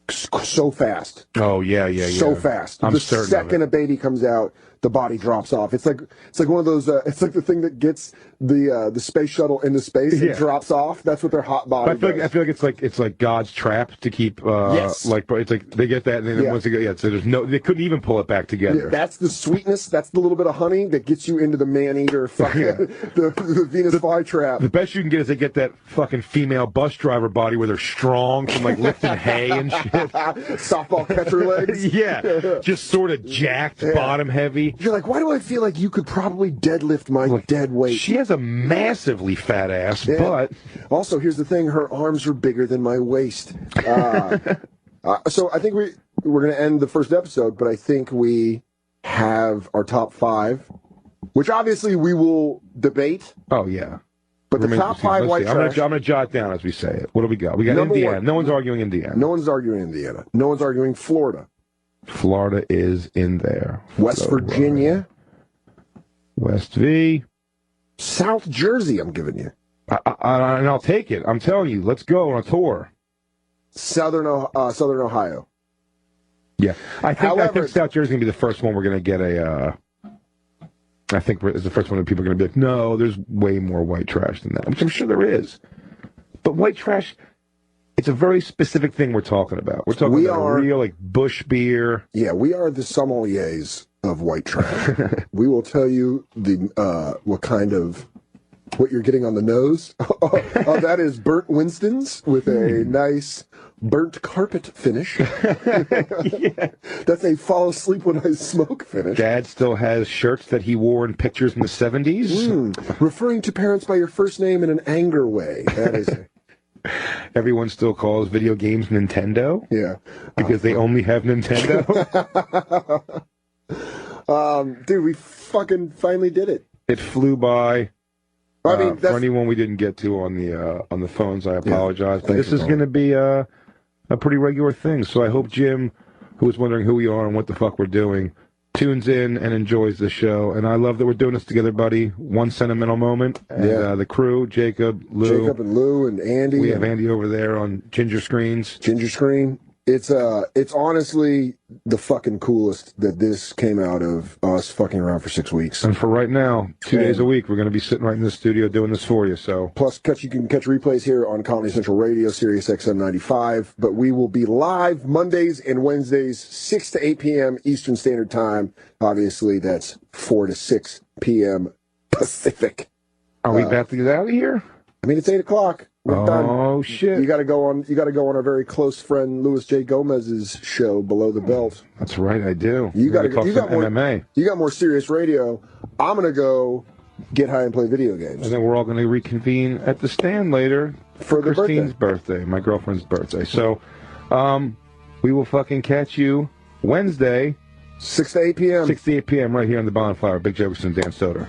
so fast. Oh yeah. So fast. I'm the certain second of a baby comes out, the body drops off. It's like one of those. It's like the thing that gets the space shuttle into space and drops off. That's what their hot body. I feel like it's like God's trap to keep. Yes. Like it's like they get that, and then once they get so there's no, they couldn't even pull it back together. Yeah, that's the sweetness. That's the little bit of honey that gets you into the man-eater fucking the Venus flytrap. The best you can get is they get that fucking female bus driver body where they're strong from like lifting hay and shit. Softball catcher legs. Yeah, just sort of jacked, bottom heavy. You're like, why do I feel like you could probably deadlift my dead weight? She has a massively fat ass, but also here's the thing: her arms are bigger than my waist. So I think we're going to end the first episode, but I think we have our top 5, which obviously we will debate. Oh yeah. But the top 5 white trash. I'm going to jot down as we say it. What do we got? We got Number Indiana. 1. No one's arguing Indiana. No one's arguing Indiana. No one's arguing Florida. Florida is in there. West Virginia. West V. South Jersey, I'm giving you. And I'll take it. I'm telling you, let's go on a tour. Southern Ohio. Yeah. I think South Jersey's going to be the first one we're going to get I think it's the first one that people are going to be like, no, there's way more white trash than that, which I'm sure there is. But white trash, it's a very specific thing we're talking about. We're talking about real, like, bush beer. Yeah, we are the sommeliers of white trash. We will tell you what you're getting on the nose. That is burnt Winston's with a nice burnt carpet finish. That's a fall asleep when I smoke finish. Dad still has shirts that he wore in pictures in the 70s. Referring to parents by your first name in an anger way. That is... Everyone still calls video games Nintendo. Yeah. Because they only have Nintendo. Dude, we fucking finally did it. It flew by. I mean, for anyone we didn't get to on the phones, I apologize. But this is going to be a pretty regular thing. So I hope Jim, who was wondering who we are and what the fuck we're doing, tunes in and enjoys the show. And I love that we're doing this together, buddy. One sentimental moment. And the crew, Jacob and Lou, and Andy. We have Andy over there on Ginger Screens. Ginger Screen. It's honestly the fucking coolest that this came out of us fucking around for 6 weeks. And for right now, 2 days a week, we're going to be sitting right in the studio doing this for you. So plus, you can catch replays here on Comedy Central Radio, Sirius XM 95. But we will be live Mondays and Wednesdays, 6 to 8 p.m. Eastern Standard Time. Obviously, that's 4 to 6 p.m. Pacific. Are we about to get out of here? I mean, it's 8 o'clock. We're done. Oh shit! You got to go on our very close friend Louis J. Gomez's show, Below the Belt. That's right, I do. You got more MMA. You got more serious radio. I'm gonna go get high and play video games. And then we're all going to reconvene at the stand later for Christine's birthday, my girlfriend's birthday. So, we will fucking catch you Wednesday, 6 to 8 p.m. 6 to 8 p.m. right here on the Bonfire. Big Jefferson, Dan Soder.